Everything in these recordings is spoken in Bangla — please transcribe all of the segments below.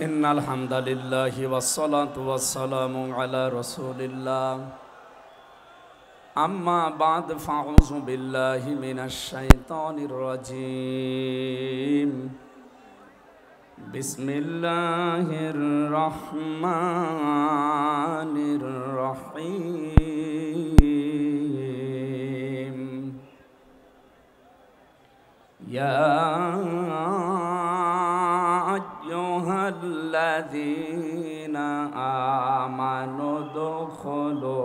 ইন্নাল হামদালিল্লাহি ওয়াসসালাতু ওয়াসসালামু আলা রাসূলিল্লাহ আম্মা বা'দ ফাউযু বিল্লাহি মিনাশ শাইতানির রাজীম বিসমিল্লাহির রহমানির রহিম ইয়া আইয়ুহাল্লাযীনা আমানু দুখুলু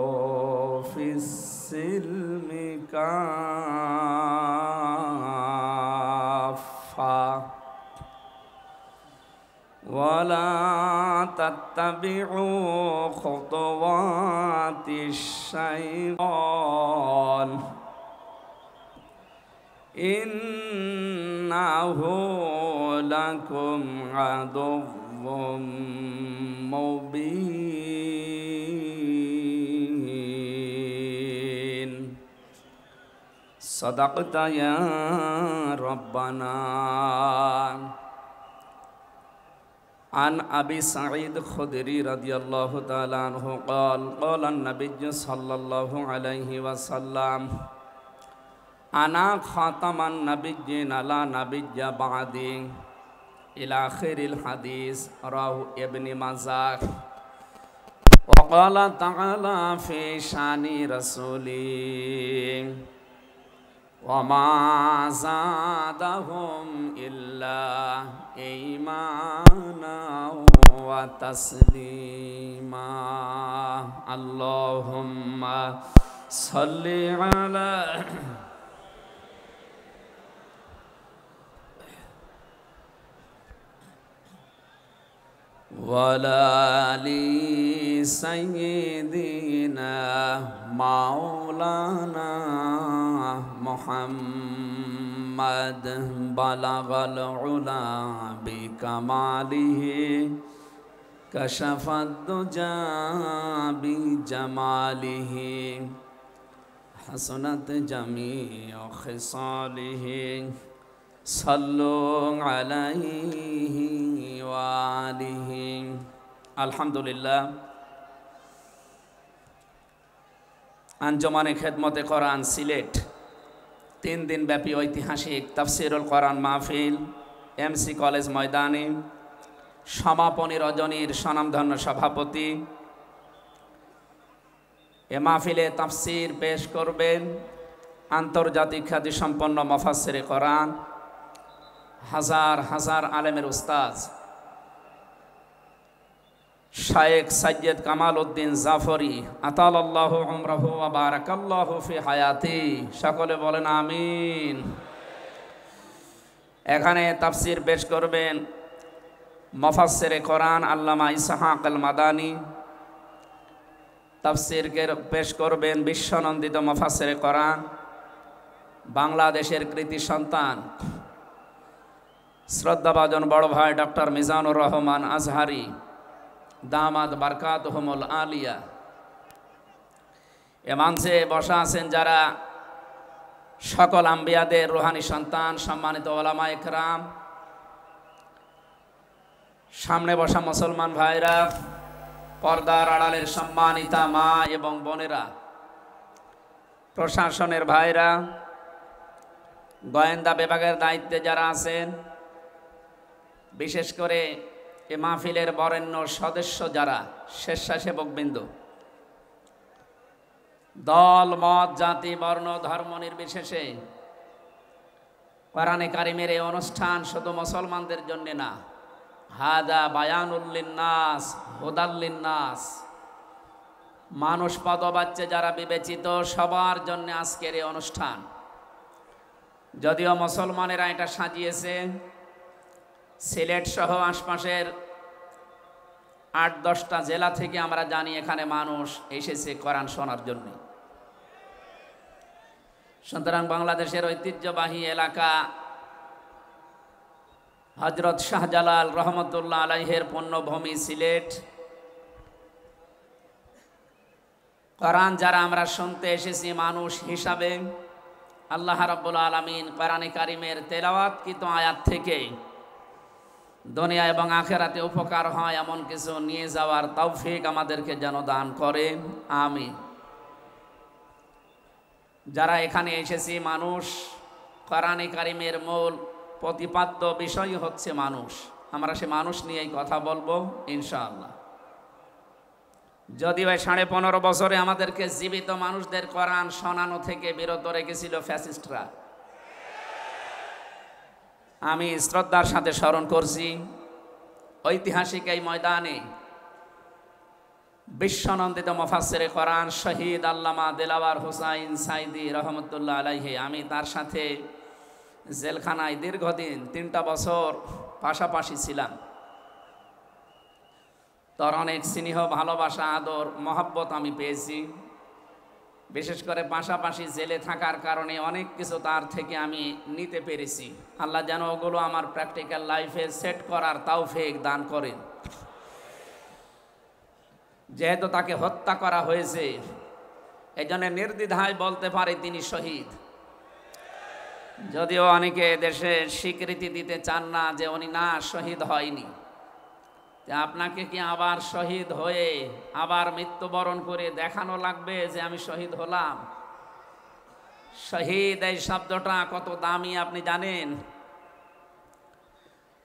ফিস-সিলমি কাফা ওয়ালা তাত্তাবিউ খুতুওয়াতিশ শাইতান ইন্নাহু লাকুম আদুউম মুবিন সাদাকতা ইয়া রাব্বানা আন আবি সাঈদ খুদরি রাদিয়াল্লাহু তাআলা আনহু قال قال النبي صلى الله عليه وسلم আনা খাতামান নাবিয়্যিন আলা নাবিয়্যা বা'দি ইলা আখিরিল হাদিস রাহু ইবনে মাজাহ ওয়া ক্বালা তাআলা ফি শানি রাসূলি ওয়া মা যাদাহুম ইল্লা ঈমানা ওয়া তাসলিমা আল্লাহুম্মা সাল্লি আলা ওয়ালালি সাইয়্যিদিনা মাওলানা মুহাম্মাদ বালাগাল উলা বিকামালিহি কাশাফাদ দুজা বিজামালিহি হাসানাত জামিউ খিসালিহি সাল্লু আলাইহি ওয়া আলিহি আলহামদুলিল্লাহ। আঞ্জুমানে খেদমতে কোরআন সিলেট 3 দিন ব্যাপী ঐতিহাসিক তাফসিরুল কোরআন মাহফিল এমসি কলেজ ময়দানে সমাপনী রজনীর স্বনামধন্য সভাপতি এ মাহফিলে তাফসির পেশ করবেন আন্তর্জাতিক খ্যাতিসম্পন্ন মুফাসসিরে কোরআন হাজার হাজার আলেমের উস্তাদ শায়েখ সৈয়দ কামাল উদ্দিন জাফরি আতালাল্লাহু উমরাহু ওয়া বারাকাল্লাহু ফি হায়াতি। সকলে বলেন আমিন। এখানে তাফসির পেশ করবেন মুফাসসিরে কোরআন আল্লামা ইসহাক আল মাদানী। তাফসির পেশ করবেন বিশ্বনন্দিত মুফাসসিরে কোরআন বাংলাদেশের কৃতি সন্তান শ্রদ্ধাভাজন বড় ভাই ডক্টর মিজানুর রহমান আজহারি দামাত বারকাতুহুমুল আলিয়া। এ মঞ্চে বসা আছেন যারা সকল আম্বিয়াদের রুহানি সন্তান সম্মানিত ওলামা ইকরাম, সামনে বসা মুসলমান ভাইরা, পর্দার আড়ালের সম্মানিতা মা এবং বোনেরা, প্রশাসনের ভাইরা, গোয়েন্দা বিভাগের দায়িত্বে যারা আছেন, বিশেষ করে এ মাহফিলের বরেণ্য সদস্য যারা, স্বেচ্ছাসেবকবৃন্দ, দল মত জাতি বর্ণ ধর্ম নির্বিশেষে কোরআনে কারিমের এই অনুষ্ঠান শুধু মুসলমানদের জন্য না, হাদা বায়ানুল লিন্নাস হুদাল লিন্নাস, মানুষ পদবাচ্চে যারা বিবেচিত সবার জন্য আজকের এই অনুষ্ঠান। যদিও মুসলমানেরা এটা সাজিয়েছে, সিলেট সহ আশপাশের 8-10টা জেলা থেকে আমরা জানি এখানে মানুষ এসেছে কোরআন শোনার জন্য। সুতরাং বাংলাদেশের ঐতিহ্যবাহী এলাকা হযরত শাহজালাল রহমতুল্লাহ আলাইহির পুণ্যভূমি সিলেট, কোরআন যারা আমরা শুনতে এসেছি মানুষ হিসাবে, আল্লাহ রাব্বুল আলামিন কোরআনে কারিমের তেলাওয়াতকৃত আয়াত থেকে দুনিয়া এবং আখেরাতে উপকার হয় এমন কিছু নিয়ে যাওয়ার তৌফিক আমাদেরকে যেন দান করেন, আমিন। যারা এখানে এসেছি মানুষ, কোরআনে কারিমের মূল প্রতিপাদ্য বিষয় হচ্ছে মানুষ। আমরা সে মানুষ নিয়েই কথা বলবো ইনশাআল্লাহ। যদিও 15.5 বছরে আমাদেরকে জীবিত মানুষদের কোরআন শোনানো থেকে বিরত রেখেছিল ফ্যাসিস্টরা। আমি শ্রদ্ধার সাথে স্মরণ করছি ঐতিহাসিক এই ময়দানে বিশ্বনন্দিত মুফাসসিরে কোরআন শহীদ আল্লামা দিলওয়ার হোসাইন সাইদি রহমতুল্লাহ আলাইহি, আমি তার সাথে জেলখানায় দীর্ঘদিন 3টা বছর পাশাপাশি ছিলাম। তার অনেক স্নেহ, ভালোবাসা, আদর, মহব্বত আমি পেয়েছি। বিশেষ করে পাশাপাশি জেলে থাকার কারণে অনেক কিছু তার থেকে আমি নিতে পেরেছি। আল্লাহ যেন ওগুলো আমার প্র্যাকটিক্যাল লাইফে সেট করার তৌফিক দান করেন। যেহেতু তাকে হত্যা করা হয়েছে, এই জন্য নির্দ্বিধায় বলতে পারে তিনি শহীদ। যদিও অনেকে দেশে স্বীকৃতি দিতে চান না যে উনি না শহীদ হয়নি। আপনাকে কি আবার শহীদ হয়ে আবার মৃত্যুবরণ করে দেখানো লাগবে যে আমি শহীদ হলাম? শহীদ এই শব্দটা কত দামি আপনি জানেন?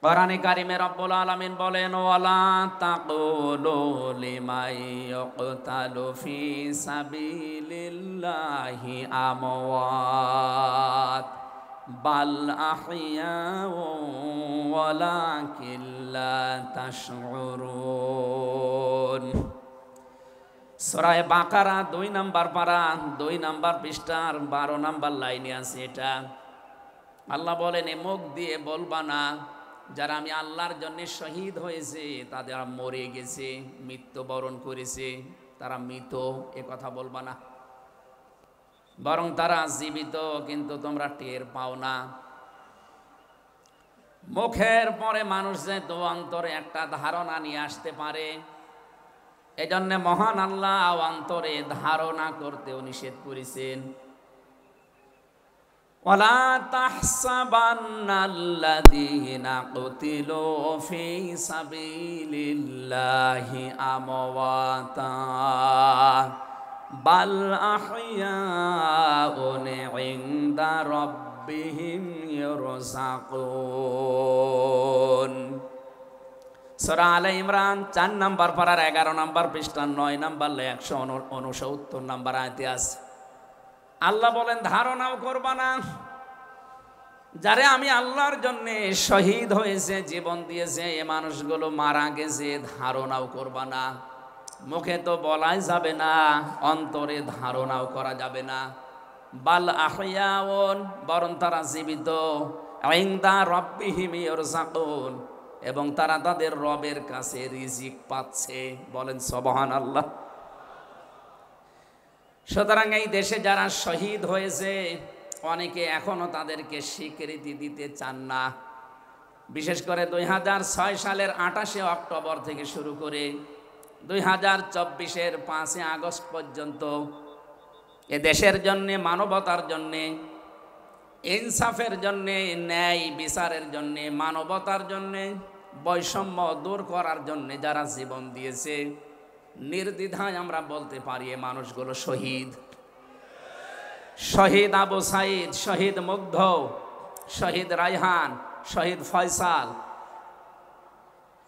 কোরআনে কারিমে রব্বুল আলামিন বলেন, ওয়ালা তাকুলু লিমান ইয়ুকতালু ফি সাবিলিল্লাহি আমওয়াত বাল আহইয়াউ ওয়ালাকিন লা তাশউরুন। সূরা বাকারা 2 নম্বর পারা 2 নম্বর পৃষ্ঠার 12 নম্বর লাইনে আছে এটা। আল্লাহ বলেন, এ মুখ দিয়ে বলবা না যারা আমি আল্লাহর জন্য শহীদ হয়েছে, তাদের মরে গেছে, মৃত্যুবরণ করেছে, তারা মৃত, এ কথা বলবা না। বরং তারা জীবিত, কিন্তু তোমরা টের পাও না। মুখের পরে মানুষ যে তো অন্তরে একটা ধারণা নিয়ে আসতে পারে, এজন্য মহান আল্লাহ অন্তরে ধারণা করতেও নিষেধ করেছেন। ওয়ালা তাহসাবান্নাল্লাযীনা কুতিলু ফী সাবিলিল্লাহি আমওয়াতা বাল আহইয়াউন ইনদা রাব্বিহিম ইরযাকুন। সূরা আলে ইমরান 4 নম্বর পারার 11 নম্বর পৃষ্ঠা 9 নম্বর 169 নম্বর আয়াতে আছে। আল্লাহ বলেন, ধারণাও করবা না যারে আমি আল্লাহর জন্য শহীদ হয়েছে, জীবন দিয়েছে, এ মানুষগুলো মারা গেছে, ধারণাও করবা না। মুখে তো বলাই যাবে না, অন্তরে ধারণাও করা যাবে না। বাল আহইয়াউন, বরং তারা জীবিত, ইনদা রাব্বিহিম ইরযাকুন, এবং তারা তাদের রবের কাছে রিজিক পাচ্ছে। বলেন সুবহানাল্লাহ। সুতরাং এই দেশে যারা শহীদ হয়েছে, অনেকে এখনো তাদেরকে স্বীকৃতি দিতে চান না। বিশেষ করে 2006 সালের 28শে অক্টোবর থেকে শুরু করে 2024-এর 5 আগস্ট পর্যন্ত এ দেশের জন্যে, মানবতার জন্যে, ইনসাফের জন্যে, ন্যায় বিচারের জন্যে, মানবতার জন্যে, বৈষম্য দূর করার জন্যে যারা জীবন দিয়েছে, নির্দ্বিধায় আমরা বলতে পারি এ মানুষগুলো শহীদ। শহীদ আবু সাইদ, শহীদ মুগ্ধ, শহীদ রায়হান, শহীদ ফয়সাল,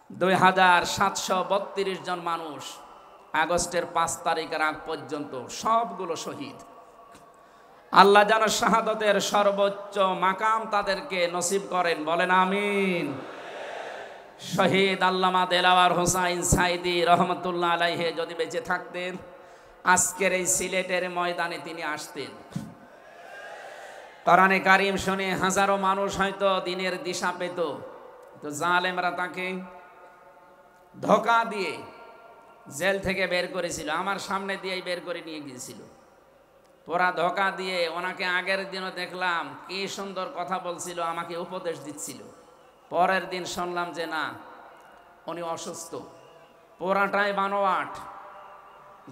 2732 জন মানুষ আগস্টের 5 তারিখের আগ পর্যন্ত সবগুলো শহীদ। আল্লাহ যেন শাহাদতের সর্বোচ্চ মাকাম তাদেরকে নসিব করেন, বলেন আমিন। শহীদ আল্লামা দিলওয়ার হোসাইন সাইদি রহমতুল্লাহ আলাইহি যদি বেঁচে থাকতেন, আজকের এই সিলেটের ময়দানে তিনি আসতেন। কোরআনে কারিম শুনে হাজারো মানুষ হয়তো দিনের দিশা পেত, তো জালেমরা তাকে ধোঁকা দিয়ে জেল থেকে বের করেছিল। আমার সামনে দিয়েই বের করে নিয়ে গিয়েছিল, পুরা ধোঁকা দিয়ে। ওনাকে আগের দিনও দেখলাম কি সুন্দর কথা বলছিল, আমাকে উপদেশ দিচ্ছিল। পরের দিন শুনলাম যে না, উনি অসুস্থ, পুরাটাই বানোয়াট।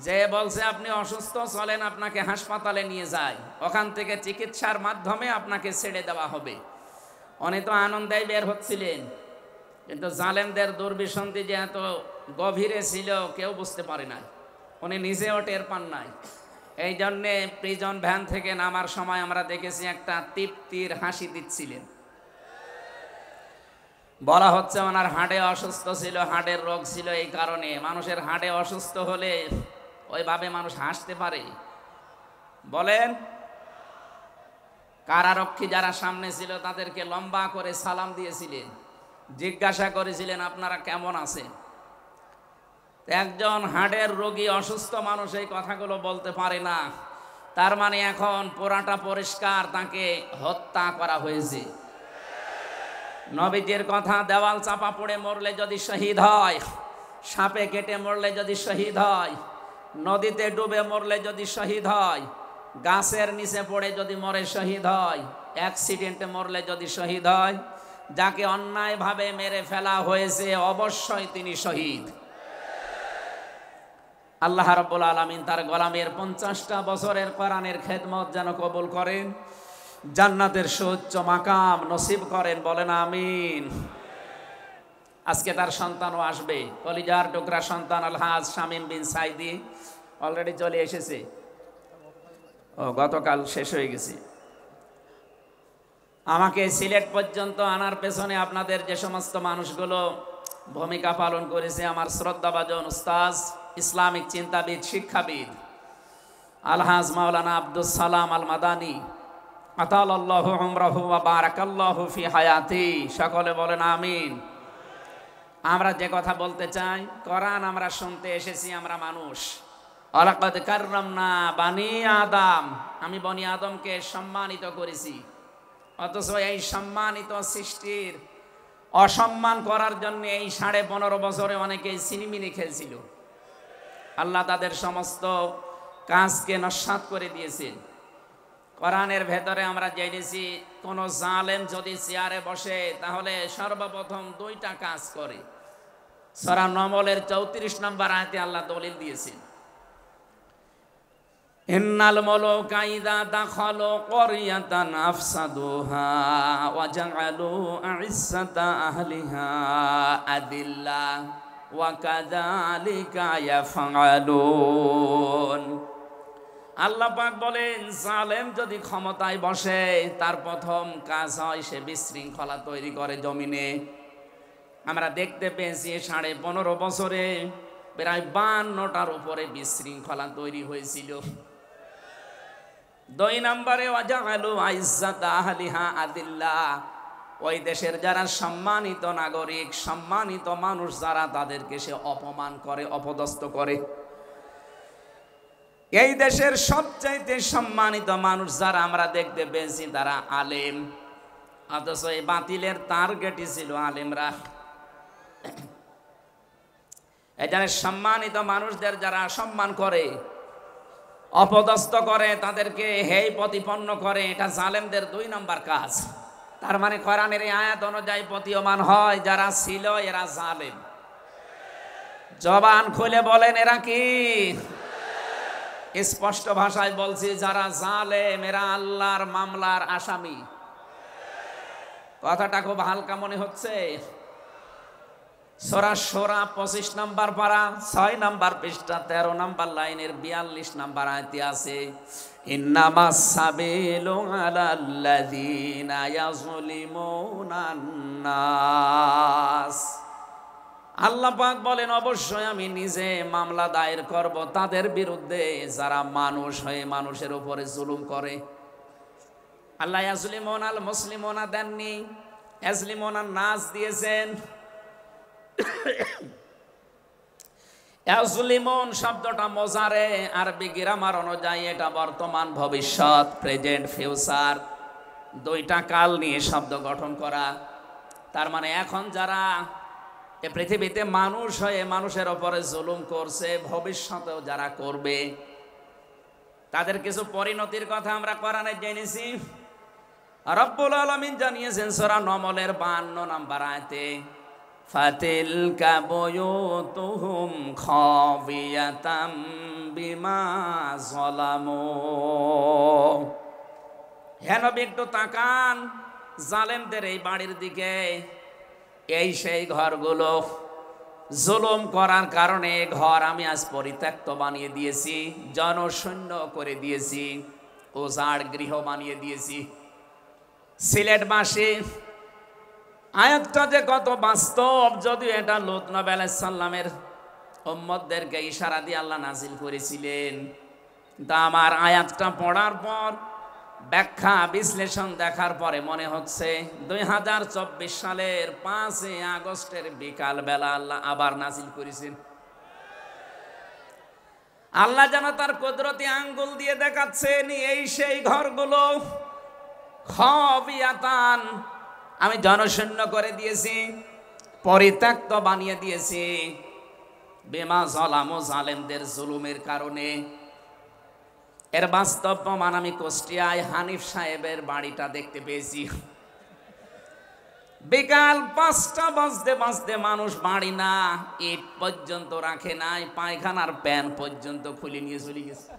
যে বলছে আপনি অসুস্থ, চলেন আপনাকে হাসপাতালে নিয়ে যাই, ওখান থেকে চিকিৎসার মাধ্যমে আপনাকে ছেড়ে দেওয়া হবে। উনি তো আনন্দেই বের হচ্ছিলেন। কিন্তু জালেমদের দুর্বিসন্ধি যে এত গভীরে ছিল কেউ বুঝতে পারে নাই, উনি নিজেও টের পান নাই। এই জন্যে প্রিজন ভ্যান থেকে নামার সময় আমরা দেখেছি একটা তৃপ্তির হাসি দিচ্ছিলেন। বলা হচ্ছে ওনার হাড়ে অসুস্থ ছিল, হাড়ের রোগ ছিল। এই কারণে মানুষের হাড়ে অসুস্থ হলে ওইভাবে মানুষ হাসতে পারে? বলেন। কারারক্ষী যারা সামনে ছিল তাদেরকে লম্বা করে সালাম দিয়েছিলেন, জিজ্ঞাসা করেছিলেন আপনারা কেমন আছেন। একজন হাড়ের রোগী অসুস্থ মানুষ এই কথাগুলো বলতে পারে না, তার মানে এখন পুরাটা পরিষ্কার, তাকে হত্যা করা হয়েছে। নবীজির কথা, দেওয়াল চাপা পড়ে মরলে যদি শহীদ হয়, সাপে কেটে মরলে যদি শহীদ হয়, নদীতে ডুবে মরলে যদি শহীদ হয়, গাছের নিচে পড়ে যদি মরে শহীদ হয়, অ্যাক্সিডেন্টে মরলে যদি শহীদ হয়, যাকে অন্যায়ভাবে মেরে ফেলা হয়েছে অবশ্যই তিনি শহীদ। আল্লাহ রাব্বুল আলামিন তার গোলামের 50টা বছরের কোরআনের খেদমত যেন কবুল করেন, জান্নাতের সুউচ্চ মাকাম নসিব করেন, বলেন আমিন। আজকে তার সন্তানও আসবে, কলিজার টুকরা সন্তান আলহাজ শামীম বিন সাইদি অলরেডি চলে এসেছে। ও গতকাল শেষ হয়ে গেছে। আমাকে সিলেট পর্যন্ত আনার পেছনে আপনাদের যে সমস্ত মানুষগুলো ভূমিকা পালন করেছে, আমার শ্রদ্ধাভাজন উস্তাজ, ইসলামিক চিন্তাবিদ, শিক্ষাবিদ আলহাজ মাওলানা আব্দুস সালাম আল মাদানী, আতালাল্লাহু উমরাহু ওয়া বারাকাল্লাহু ফি হায়াতি, সকলে বলেন আমিন। আমরা যে কথা বলতে চাই, কোরআন আমরা শুনতে এসেছি, আমরা মানুষ। ওয়ালাকাদ কাররামনা বানি আদম, আমি বনি আদমকে সম্মানিত করেছি। অথচ এই সম্মানিত সৃষ্টির অসম্মান করার জন্য এই 15.5 বছরে অনেকেই সিনিমিনি খেলছিল। আল্লাহ তাদের সমস্ত কাজকে নস্যাৎ করে দিয়েছেন। কোরআনের ভেতরে আমরা জেনেছি, কোন জালেম যদি চেয়ারে বসে তাহলে সর্বপ্রথম 2টা কাজ করে। সূরা নমলের 34 নম্বর আয়াতে আল্লাহ দলিল দিয়েছেন, ইন্নাল মুলুকা ইযা দাখালু ক্বরিয়াতান আফসাদুহা ওয়া জাআলু আ'ইজ্জাতা আহলিহা আদিল্লা ওয়া কাযালিকা ইয়াফআলুন। আল্লাহ পাক বলেন, জালেম যদি ক্ষমতায় বসে তার প্রথম কাজ হয় সে বিশৃঙ্খলা তৈরি করে জমিনে। আমরা দেখতে পেয়েছি 15.5 বছরে প্রায় 52টার উপরে বিশৃঙ্খলা তৈরি হয়েছিল। 2 নম্বরে ওয়াজাআলু আইজ্জাতা আহলিহা আদিল্লা, ওই দেশের যারা সম্মানিত নাগরিক, সম্মানিত মানুষ যারা, তাদেরকে সে অপমান করে, অপদস্থ করে। এই দেশের সবচাইতে সম্মানিত মানুষ যারা আমরা দেখতে পেয়েছি তারা আলেম, অথচ এই বাতিলের টার্গেটই ছিল আলেমরা। এখানে সম্মানিত মানুষদের যারা সম্মান করে, অপদস্থ করে, তাদেরকে হেয় প্রতিপন্ন করে, এটা জালেমদের 2 নম্বর কাজ। তার মানে কোরআনের এই আয়াত অনুযায়ী প্রতীয়মান হয় যারা ছিল এরা জালেম। জবান খুলে বলেন এরা কি? স্পষ্ট ভাষায় বলছি, যারা জালেম এরা আল্লাহর মামলার আসামি। কথাটা খুব হালকা মনে হচ্ছে। সূরা শূরা 25 নম্বর পারা 6 নম্বর পৃষ্ঠা 13 নম্বর লাইনের 42 নম্বর আয়াতে আছে, ইন্নামাস সাবিলু আলাল্লাযিনা ইয়াযলিমুনান নাস। আল্লাহ পাক বলেন, অবশ্যই আমি নিজে মামলা দায়ের করব তাদের বিরুদ্ধে যারা মানুষ হয়ে মানুষের উপরে জুলুম করে। আল্লাহ ইয়াজলিমুনাল মুসলিমুনা দেননি, ইয়াজলিমুনান নাস দিয়েছেন। ইয়াজলিমুন শব্দটা মোজারে, আরবি গ্রামার অনুযায়ী এটা বর্তমান, ভবিষ্যৎ, প্রেজেন্ট, ফিউচার, 2টা কাল নিয়ে শব্দ গঠন করা। তার মানে এখন যারা এ পৃথিবীতে মানুষ হয়ে মানুষের উপরে জুলুম করছে, ভবিষ্যতেও যারা করবে, তাদের কিছু পরিণতির কথা আমরা কোরআনে জেনেছি। রব্বুল আলামিন জানিয়েছেন সূরা নমলের 52 নম্বর আয়াতে, ফাতিলকা বুয়ুতুহুম খাবিয়াতাম বিমা যালামু। হে নবী একটু তাকান জালেমদের এই বাড়ির দিকে। এই সেই ঘরগুলো জুলুম করার কারণে ঘর আমি আজ পরিত্যক্ত বানিয়ে দিয়েছি, জনশূন্য করে দিয়েছি, উজাড় গৃহ বানিয়ে দিয়েছি। সিলেটবাসী আয়াতটা যে কত বাস্তব, যদিও এটা লূত নবী আলাইহিস সালামের উম্মতদেরকে ইশারা দিয়ে আল্লাহ নাজিল করেছিলেন। তা আমার আয়াতটা পড়ার পর ব্যাখ্যা বিশ্লেষণ দেখার পরে মনে হচ্ছে 2024 সালের 5 আগস্টের বিকাল বেলা আল্লাহ আবার নাজিল করেছেন। আল্লাহ যেন তার কুদরতি আঙ্গুল দিয়ে দেখাচ্ছেন এই সেই ঘরগুলো খাবিয়াতান আমি জনশূন্য করে দিয়েছি, পরিত্যক্ত বানিয়ে দিয়েছি, বিমা যালামু জালেমদের জুলুমের কারণে। এর বাস্তব প্রমাণ আমি কুষ্টিয়ায় হানিফ সাহেবের বাড়িটা দেখতে পেয়েছি। বিকাল 5টা বাজতে মানুষ বাড়ি না ইট পর্যন্ত রাখে নাই, পায়খানার প্যান পর্যন্ত খুলে নিয়ে চলে গেছে।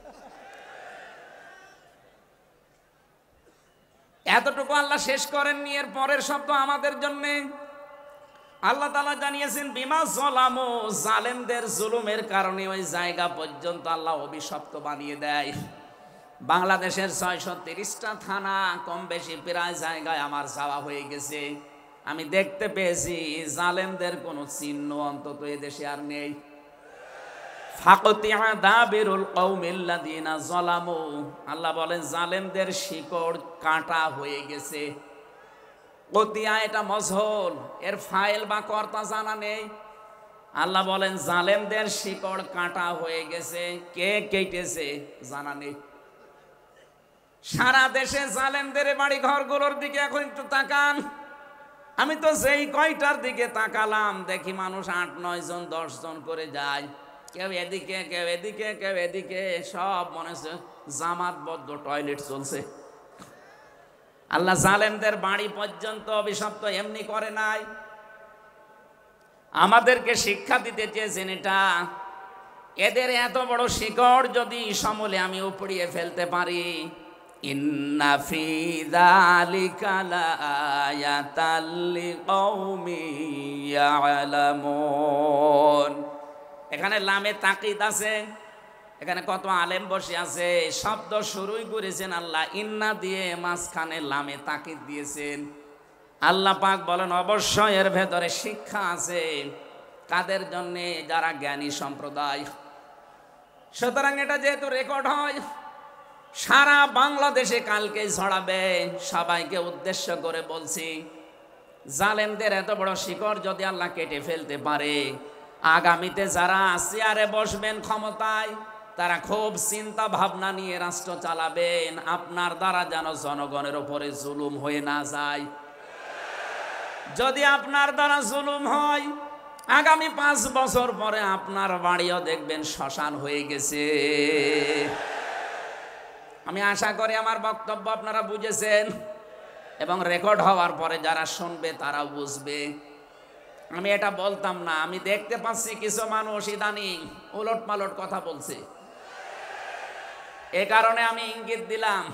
এতটুকু আল্লাহ শেষ করেননি, এর পরের শব্দ আমাদের জন্য। আল্লাহ তাআলা জানিয়েছেন বিমা যালামু জালেমদের জুলুমের কারণে ওই জায়গা পর্যন্ত আল্লাহ অভিশপ্ত বানিয়ে দেয়। বাংলাদেশের 630টা থানা কম বেশি প্রায় জায়গায় আমার যাওয়া হয়ে গেছে। আমি দেখতে পেয়েছি জালেমদের কোনো চিহ্ন অন্তত এ দেশে আর নেই। ফাকতিয়া দাবিরুল কওমিল্লাযিনা যালামু, আল্লাহ বলেন জালেমদের শিকড় কাটা হয়ে গেছে। কতিয়া এটা মজহুল, এর ফাইল বা কর্তা জানা নেই। আল্লাহ বলেন জালেমদের শিকড় কাটা হয়ে গেছে, কে কেটেছে জানা নেই। সারা দেশে জালেমদের বাড়ি ঘরগুলোর দিকে এখন একটু তাকান। আমি তো যেই কয়টার দিকে তাকালাম দেখি মানুষ 8-9 জন 10 জন করে যায়, কেউ এদিকে কেউ এদিকে কেউ এদিকে, সব মনে হচ্ছে জামাতবদ্ধ টয়লেট চলছে। আল্লাহ জালেমদের বাড়ি পর্যন্ত অভিশপ্ত এমনি করে নাই, আমাদেরকে শিক্ষা দিতে চেয়েছেন এটা। এদের এত বড় শিকড় যদি সমূলে আমি উপড়িয়ে ফেলতে পারি, ইন্না ফি যালিকা লাআয়াতাল লিকাউমিন ইয়ালামুন। এখানে লামে তাকিদ আছে, এখানে কত আলেম বসে আছে, শব্দ শুরুই করেছেন আল্লাহ ইন্না দিয়ে, মাঝখানে লামে তাকিদ দিয়েছেন। আল্লাহ পাক বলেন অবশ্যই এর ভেতরে শিক্ষা আছে, কাদের জন্য? যারা জ্ঞানী সম্প্রদায়। সুতরাং এটা যেহেতু রেকর্ড হয় সারা বাংলাদেশে কালকে ছড়াবে, সবাইকে উদ্দেশ্য করে বলছি জালেমদের এত বড় শিকড় যদি আল্লাহ কেটে ফেলতে পারে, আগামীতে যারা চেয়ারে বসবেন ক্ষমতায় তারা খুব চিন্তা ভাবনা নিয়ে রাষ্ট্র চালাবেন, আপনার দ্বারা যেন জনগণের উপরে জুলুম হয়ে না যায়। যদি আপনার দ্বারা জুলুম হয়, আগামী 5 বছর পরে আপনার বাড়িও দেখবেন শ্মশান হয়ে গেছে। আমি আশা করি আমার বক্তব্য আপনারা বুঝেছেন, এবং রেকর্ড হওয়ার পরে যারা শুনবে তারাও বুঝবে। আমি এটা বলতাম না, আমি দেখতে পাচ্ছি কিছু মানুষ ইদানিং উলট পালট কথা বলছে, এ কারণে আমি ইঙ্গিত দিলাম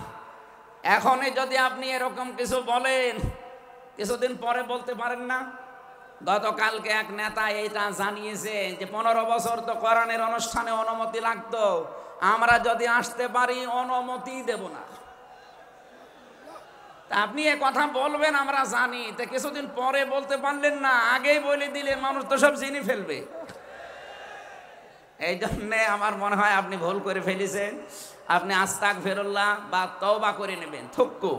এখনই যদি আপনি এরকম কিছু বলেন, কিছুদিন পরে বলতে পারেন না। গতকালকে এক নেতা এটা জানিয়েছে যে 15 বছর তো কোরআনের অনুষ্ঠানে অনুমতি লাগতো, আমরা যদি আসতে পারি অনুমতি দেব না। তা আপনি এ কথা বলবেন আমরা জানি, তা কিছুদিন পরে বলতে পারলেন না, আগেই বলে দিলে মানুষ তো সব জেনে ফেলবে। এই জন্যে আমার মনে হয় আপনি ভুল করে ফেলেছেন, আপনি আস্তাগফিরুল্লাহ বা তওবা করে নেবেন, থুক্কু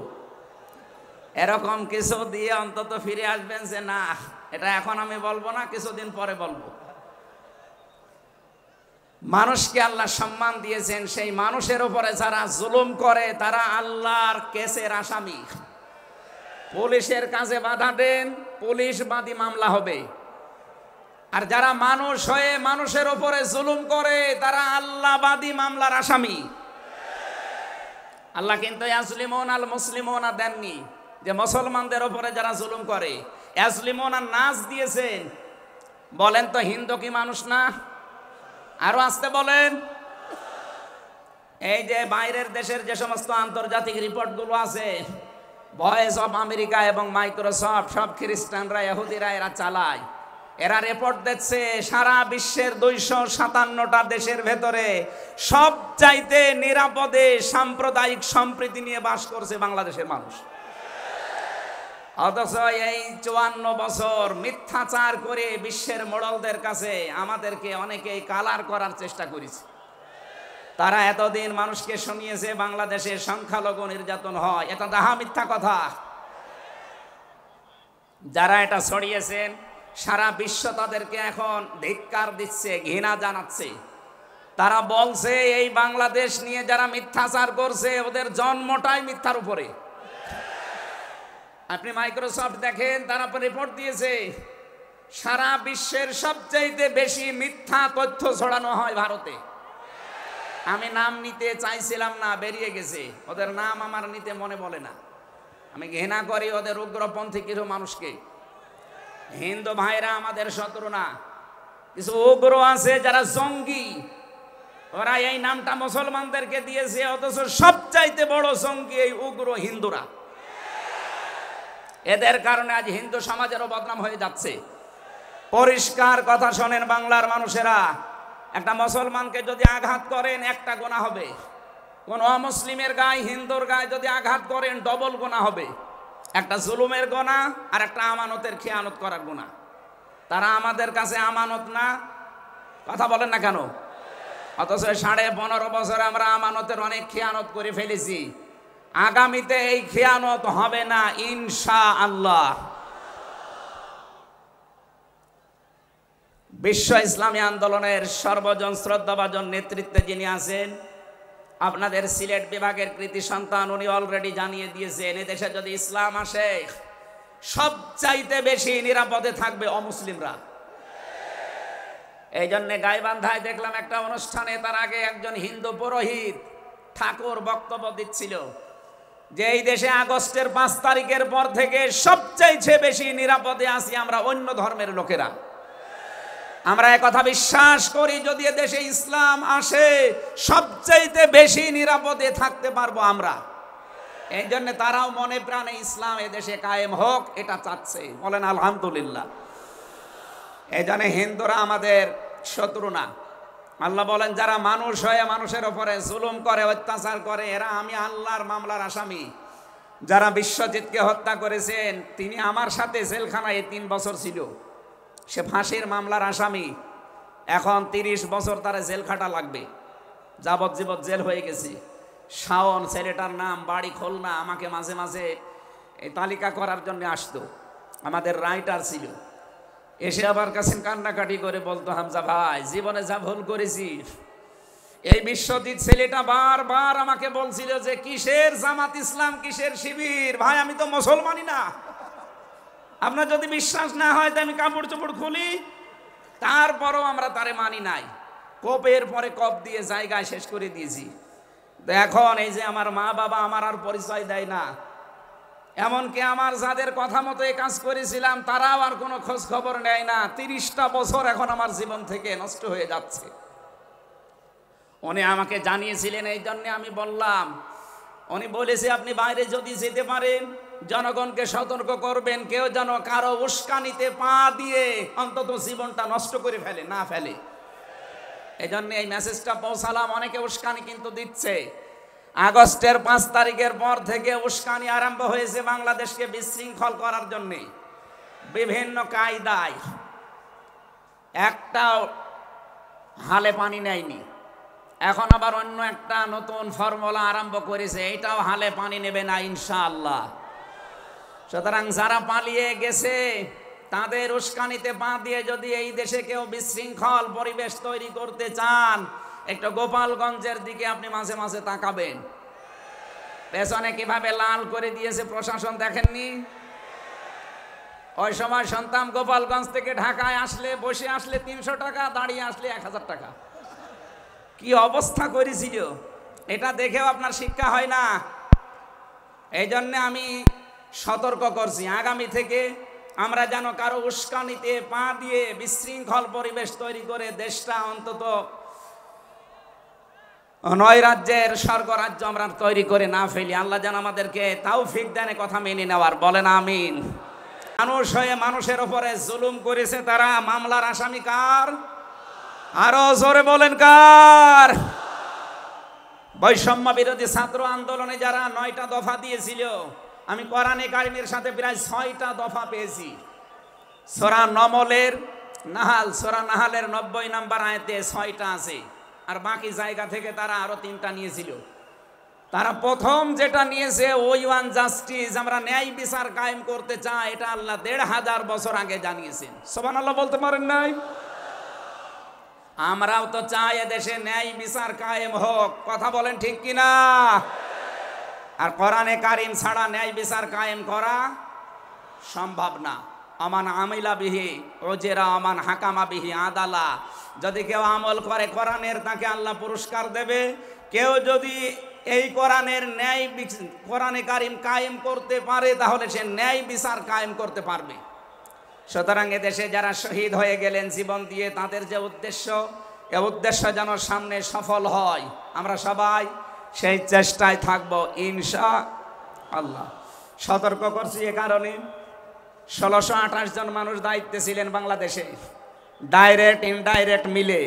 এরকম কিছু দিয়ে অন্তত ফিরে আসবেন যে না এটা এখন আমি বলবো না, কিছুদিন পরে বলবো। মানুষকে আল্লাহ সম্মান দিয়েছেন, সেই মানুষের উপরে যারা জুলুম করে তারা আল্লাহর কেসের আসামি। পুলিশের কাছে বাধা দেন, পুলিশ বাদী মামলা হবে। আর যারা মানুষ হয়ে মানুষের উপরে জুলুম করে তারা আল্লাহ বাদী মামলার আসামি। আল্লাহ কিন্তু ইয়াসলিমুন আল মুসলিমুনা দেননি, যে মুসলমানদের উপরে যারা জুলুম করে ইয়াসলিমুনা নাস দিয়েছেন। বলেন তো হিন্দু কি মানুষ না? আরো আসতে বলেন। এই যে বাইরের দেশের যে সমস্ত আন্তর্জাতিক রিপোর্টগুলো আছে, ভয়েস অফ আমেরিকা এবং মাইক্রোসফট সব খ্রিস্টানরা, ইহুদিরা এরা চালায়। এরা রিপোর্ট দিচ্ছে সারা বিশ্বের 257টা দেশের ভেতরে সবচাইতে নিরাপদে সাম্প্রদায়িক সম্প্রীতি নিয়ে বাস করছে বাংলাদেশের মানুষ। অথচ এই 54 বছর মিথ্যাচার করে বিশ্বের মোড়লদের কাছে আমাদেরকে অনেকেই কালার করার চেষ্টা করেছে। তারা এতদিন মানুষকে শুনিয়েছে বাংলাদেশে সংখ্যালঘু নির্যাতন হয়, এটা দাহা মিথ্যা কথা। যারা এটা ছড়িয়েছেন সারা বিশ্ব তাদেরকে এখন ধিক্কার দিচ্ছে, ঘৃণা জানাচ্ছে। তারা বলছে এই বাংলাদেশ নিয়ে যারা মিথ্যাচার করছে ওদের জন্মটাই মিথ্যার উপরে। আপনি মাইক্রোসফট দেখেন, তারা রিপোর্ট দিয়েছে সারা বিশ্বের সবচাইতে বেশি মিথ্যা তথ্য ছড়ানো হয় ভারতে। আমি নাম নিতে চাইছিলাম না, বেরিয়ে গেছে। ওদের নাম আমার নিতে মনে বলে না। আমি ঘৃণা করি ওদের উগ্রপন্থী কিছু মানুষকে। হিন্দু ভাইরা আমাদের শত্রু না, কিছু উগ্র আছে যারা জঙ্গি, ওরা এই নামটা মুসলমানদেরকে দিয়েছে। অথচ সবচাইতে বড় জঙ্গি এই উগ্র হিন্দুরা। এদের কারণে আজ হিন্দু সমাজেরও বদনাম হয়ে যাচ্ছে। পরিষ্কার কথা শোনেন বাংলার মানুষেরা, একটা মুসলমানকে যদি আঘাত করেন একটা গুনাহ হবে, কোন অমুসলিমের গায়ে হিন্দুর গায়ে যদি আঘাত করেন ডবল গুনাহ হবে। একটা জুলুমের গুনাহ আর একটা আমানতের খেয়ানত করার গুনাহ। তারা আমাদের কাছে আমানত না, কথা বলেন না কেন? অথচ 15.5 বছর আমরা আমানতের অনেক খেয়ানত করে ফেলেছি। আগামীতে এই খেয়ানত হবে না ইনশাআল্লাহ। বিশ্ব ইসলামী আন্দোলনের সর্বজন শ্রদ্ধাভাজন নেতৃত্বে যিনি আছেন, আপনাদের সিলেট বিভাগের কৃতি সন্তান, উনি অলরেডি জানিয়ে দিয়েছেন এদেশে যদি ইসলাম আসে সবচাইতে বেশি নিরাপদে থাকবে অমুসলিমরা। এই জন্যে গাইবান্ধায় দেখলাম একটা অনুষ্ঠানে, তার আগে একজন হিন্দু পুরোহিত ঠাকুর বক্তব্য দিচ্ছিল যে এই দেশে আগস্টের 5 তারিখের পর থেকে সবচাইতে বেশি নিরাপদে আছি আমরা অন্য ধর্মের লোকেরা। আমরা একথা বিশ্বাস করি, যদি দেশে ইসলাম আসে সবচাইতে বেশি নিরাপদে থাকতে পারবো আমরা। এই জন্য তারাও মনে প্রাণে ইসলাম এদেশে কায়েম হোক এটা চাচ্ছে, বলেন আলহামদুলিল্লাহ। এই জন্য হিন্দুরা আমাদের শত্রু না। আল্লাহ বলেন যারা মানুষ হয়ে মানুষের উপরে জুলুম করে, অত্যাচার করে, এরা আমি আল্লাহর মামলার আসামি। যারা বিশ্বজিৎকে হত্যা করেছেন তিনি আমার সাথে জেলখানায় 3 বছর ছিল, সে ফাঁসির মামলার আসামি। এখন 30 বছর তারা জেল খাটা লাগবে, যাবজ্জীবন জেল হয়ে গেছে। শাওন ছেলেটার নাম, বাড়ি খুলনা, আমাকে মাঝে মাঝে এই তালিকা করার জন্য আসতো, আমাদের রাইটার ছিল। এসে আবার কাছে কান্নাকাটি করে বলতো, হামজা ভাই জীবনে যা ভুল করেছি। এই বিশ্বজিৎ ছেলেটা বারবার আমাকে বলছিল যে কিসের জামাত ইসলাম, কিসের শিবির, ভাই আমি তো মুসলমানই না। আপনার যদি বিশ্বাস না হয় তো আমি কাপড় চোপড় খুলি, তারপরও আমরা তারে মানি নাই। কোপের পরে কপ দিয়ে জায়গায় শেষ করে দিয়েছি। এখন এই যে আমার মা বাবা আমার আর পরিচয় দেয় না, এমনকি আমার যাদের কথা মতো এই কাজ করেছিলাম তারাও আর কোনো খোঁজ খবর নেয় না। 30টা বছর এখন আমার জীবন থেকে নষ্ট হয়ে যাচ্ছে। উনি আমাকে জানিয়েছিলেন, এই জন্য আমি বললাম। উনি বলেছে আপনি বাইরে যদি যেতে পারেন জনগণকে সতর্ক করবেন, কেউ যেন কারো উস্কানিতে পা দিয়ে অন্তত জীবনটা নষ্ট করে ফেলে না ফেলে। এই জন্য এই মেসেজটা পৌঁছালাম। অনেকে উস্কানি কিন্তু দিচ্ছে। আগস্টের 5 তারিখের পর থেকে উস্কানি আরম্ভ হয়েছে বাংলাদেশকে বিশৃঙ্খল করার জন্য বিভিন্ন কায়দায়। একটাও হালে পানি নেয়নি, এখন আবার অন্য একটা নতুন ফর্মুলা আরম্ভ করেছে, এটাও হালে পানি নেবে না ইনশাআল্লাহ। সুতরাং যারা পালিয়ে গেছে তাদের উস্কানিতে পা দিয়ে যদি এই দেশে কেউ বিশৃঙ্খল পরিবেশ তৈরি করতে চান, একটু গোপালগঞ্জের দিকে আপনি মাঝে মাঝে তাকাবেন। পেছনে কিভাবে লাল করে দিয়েছে প্রশাসন দেখেননি? ওই সময় সন্তান গোপালগঞ্জ থেকে ঢাকায় আসলে, বসে আসলে 300 টাকা, দাঁড়িয়ে আসলে 1000 টাকা। কি অবস্থা করেছিল, এটা দেখেও আপনার শিক্ষা হয় না। এই জন্য আমি সতর্ক করছি, আগামী থেকে আমরা যেন কারো উস্কানিতে পা দিয়ে বিশৃঙ্খল পরিবেশ তৈরি করে দেশটা অন্তত নৈরাজ্যের স্বর্গরাজ্য আমরা তৈরি করে না ফেলি। আল্লাহ যেন আমাদেরকে তৌফিক দেন কথা মেনে নেওয়ার, বলেন আমিন। মানুষ হয়ে মানুষের উপরে জুলুম করেছে তারা, মামলার আসামি কার? আরো জোরে বলেন কার? বৈষম্য বিরোধী ছাত্র আন্দোলনে যারা 9টা দফা দিয়েছিল, আমি কোরআনে কারিমের সাথে প্রায় 6টা দফা পেয়েছি। সূরা নাহালের 90 নম্বর আয়াতে 6টা আছে, আর বাকি জায়গা থেকে তারা আরো 3টা নিয়েছিল। তারা প্রথম যেটা নিয়েছে ওই ওয়ান জাস্টিস, আমরা ন্যায় বিচার কায়েম করতে চাই, এটা আল্লাহ 1500 বছর আগে জানিয়েছেন। সুবহানাল্লাহ বলতে পারেন নাই? আমরাও তো চাই এদেশে ন্যায় বিচার কায়েম হোক, কথা বলেন ঠিক কিনা? আর কোরআনে কারিম ছাড়া ন্যায় বিচার কায়েম করা সম্ভব না। আমান আমিলা বিহি ওজেরা আমান হাকামা বিহি আদালা, যদি কেউ আমল করে কোরআনের তাকে আল্লাহ পুরস্কার দেবে। কেউ যদি এই কোরআনে কারিম কায়েম করতে পারে তাহলে সে ন্যায় বিচার কায়েম করতে পারবে। সুতরাং এদেশে যারা শহীদ হয়ে গেলেন জীবন দিয়ে, তাদের যে উদ্দেশ্য, এ উদ্দেশ্য যেন সামনে সফল হয়, আমরা সবাই সেই চেষ্টায় থাকবো ইনশাআল্লাহ। সতর্ক করছি এ কারণে, 1628 জন মানুষ দায়িত্বে ছিলেন বাংলাদেশে, ডাইরেক্ট ইনডাইরেক্ট মিলে।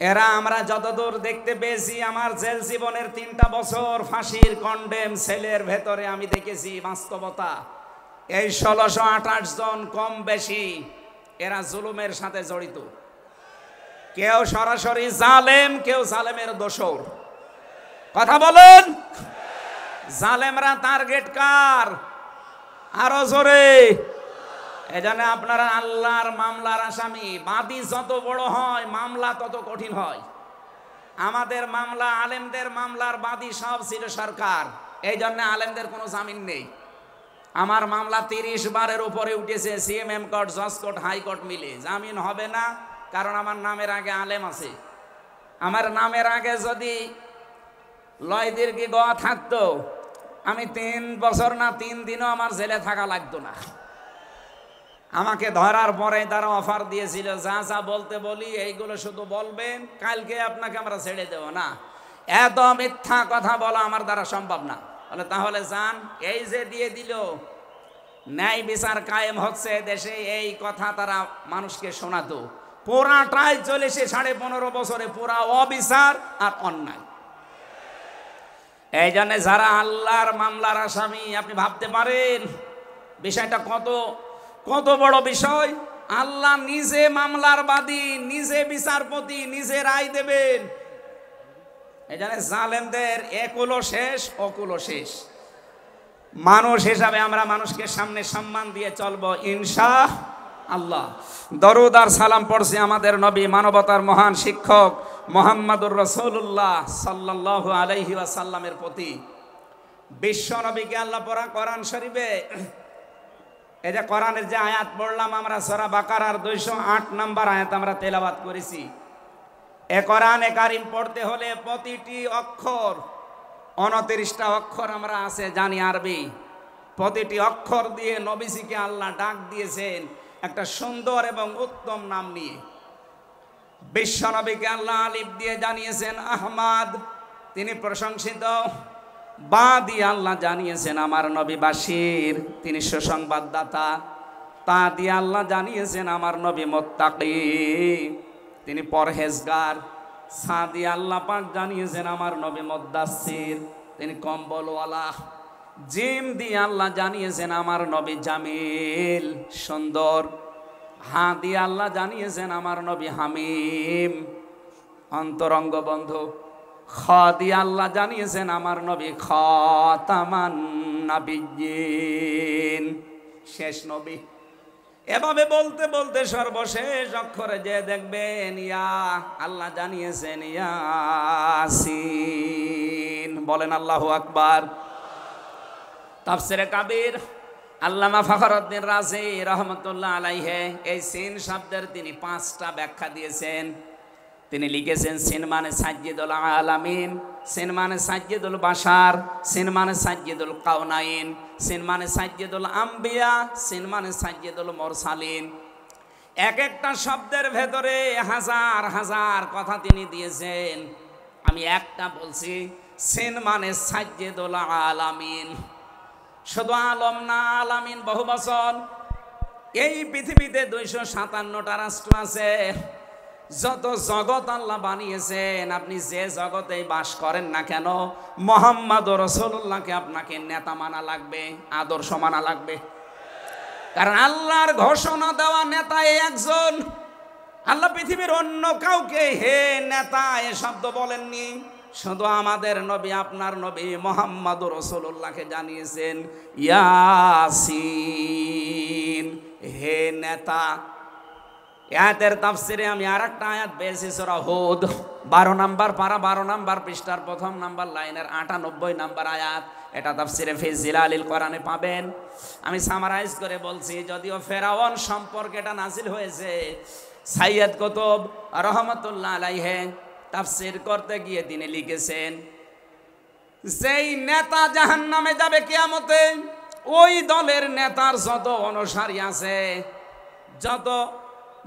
এরা আমরা যতদূর দেখতে পেয়েছি, আমার জেল জীবনের 3টা বছর ফাঁসির কন্ডেম সেলের ভেতরে আমি দেখেছি বাস্তবতা। এই 1628 জন কম বেশি এরা জুলুমের সাথে জড়িত। কেউ সরাসরি জালেম, কেউ জালেমের দোসর। কথা বলেন, জালেমরা টার্গেট কার? আরো জোরে। এজন্য আপনারা আল্লাহর মামলার আসামি, বাদী যত বড় হয় মামলা তত কঠিন হয়। আমাদের মামলা, আলেমদের মামলার বাদী সব ছিল সরকার, এই জন্য আলেমদের কোনো জামিন নেই। আমার মামলা 30 বারের উপরে উঠেছে, সিএমএম কোর্ট, জজ কোর্ট, হাইকোর্ট মিলে। জামিন হবে না, কারণ আমার নামের আগে আলেম আছে। আমার নামের আগে যদি লয়দীর্ঘি গ থাকতো, আমি 3 বছর না 3 দিনও আমার জেলে থাকা লাগতো না। আমাকে ধরার পরে তারা অফার দিয়েছিল, যা যা বলতে বলি এইগুলো শুধু বলবেন, কালকে আপনাকে আমরা ছেড়ে দেব না। এত মিথ্যা কথা বলা আমার দ্বারা সম্ভব না। বলে তাহলে যান, এই যে দিয়ে দিল, ন্যায় বিচার কায়েম হচ্ছে দেশে, এই কথা তারা মানুষকে শোনাতো। পুরাটাই চলেছে 15.5 বছরে, পুরা অবিচার আর অন্যায়। এই জন্য যারা আল্লাহর মামলার আসামি, আপনি ভাবতে পারেন বিষয়টা কত বড় বিষয়। আল্লাহ নিজে মামলার বাদী, নিজে বিচারপতি, নিজে রায় দেবেন। এই জন্য জালেমদের একুলো শেষ, অকুলো শেষ। মানুষ হিসাবে আমরা মানুষকে সামনে সম্মান দিয়ে চলবো ইনশাআল্লাহ। দরুদ আর সালাম পড়ছি আমাদের নবী, মানবতার মহান শিক্ষক মুহাম্মদুর রাসূলুল্লাহ সাল্লাল্লাহু আলাইহি ওয়াসাল্লামের প্রতি। বিশ্ব নবীকে আল্লাহ পড়া কোরআন শরীফে, এই যে কোরআনের যে আয়াত পড়লাম আমরা, সূরা বাকারার 208 নম্বর আয়াত আমরা তেলাওয়াত করেছি। এ কোরআনে কারিম পড়তে হলে প্রতিটি অক্ষর, 29টা অক্ষর আমরা আছে জানি আরবি, প্রতিটি অক্ষর দিয়ে নবীজিকে আল্লাহ ডাক দিয়েছেন একটা সুন্দর এবং উত্তম নাম নিয়ে। বিশ্ব নবীকে আল্লাহ আলিফ দিয়ে জানিয়েছেন আহমদ, তিনি প্রশংসিত। বা দিয়ে আল্লাহ জানিয়েছেন আমার নবী বাশির, তিনি সুসংবাদদাতা। তা দিয়ে আল্লাহ জানিয়েছেন আমার নবী মুত্তাকি, তিনি পরহেজগার। সা দিয়ে আল্লাহ পাক জানিয়েছেন আমার নবী মুদ্দাসসির, তিনি কম্বলওয়ালা। জিম দিয়ে আল্লাহ জানিয়েছেন আমার নবী জামিল, সুন্দর। হা দিয়ে আল্লাহ জানিয়েছেন আমার নবী হামিম, অন্তরঙ্গ বন্ধু। খ দিয়ে আল্লাহ জানিয়েছেন আমার নবী খাতামান নাবিয়্যিন, শেষ নবী। এভাবে বলতে বলতে সর্বশেষ অক্ষরে যে দেখবেন ইয়া, আল্লাহ জানিয়েছেন ইয়াসিন। বলেন আল্লাহু আকবার। তাফসিরে কাবীর আল্লামা ফখরুদ্দীন রাজি রহমতুল্লাহ আলাইহি এই সিন শব্দের তিনি 5টা ব্যাখ্যা দিয়েছেন। তিনি লিখেছেন সিন মানে সাজ্জিদুল আলামিন, সিন মানে সাজ্জিদুল বাশার, সিন মানে সাজ্জিদুল কাউনাইন, সিন মানে সাজ্জিদুল আম্বিয়া, সিন মানে সাজ্জিদুল মুরসালিন। এক একটা শব্দের ভেতরে হাজার হাজার কথা তিনি দিয়েছেন। আমি একটা বলছি, সিন মানে সাজ্জেদুল আলামিন, শুধু আলম না, আলামিন বহু বচন। এই পৃথিবীতে 257টা রাষ্ট্র আছে। যত জগৎ আল্লাহ বানিয়েছেন, আপনি যে জগতে বাস করেন না কেন, মুহাম্মদ রাসূলুল্লাহকে আপনাকে নেতা মানা লাগবে, আদর্শ মানা লাগবে। কারণ আল্লাহর ঘোষণা দেওয়া নেতা এই একজন। আল্লাহ পৃথিবীর অন্য কাউকে হে নেতা এ শব্দ বলেননি, শুধু আমাদের নবী, আপনার নবী মুহাম্মদ রাসূলুল্লাহকে জানিয়েছেন ইয়াসিন, হে নেতা। আয়াতের তাফসিরে আমি আরেকটা আয়াত পেয়েছি, সূরা হুদ 12 নম্বর পারা 12 নম্বর পৃষ্ঠার 1 নম্বর লাইনের 98 নম্বর আয়াত। এটা তাফসিরে ফি জিলালিল কোরআনে পাবেন। আমি সামারাইজ করে বলছি, যদিও ফেরাউন সম্পর্কে এটা নাজিল হয়েছে, সাইয়্যিদ কুতুব রহমাতুল্লাহ আলাইহি তাফসির করতে গিয়ে তিনি লিখেছেন, যেই নেতা জাহান্নামে যাবে কিয়ামতে, ওই দলের নেতার যত অনুসারী আছে, যত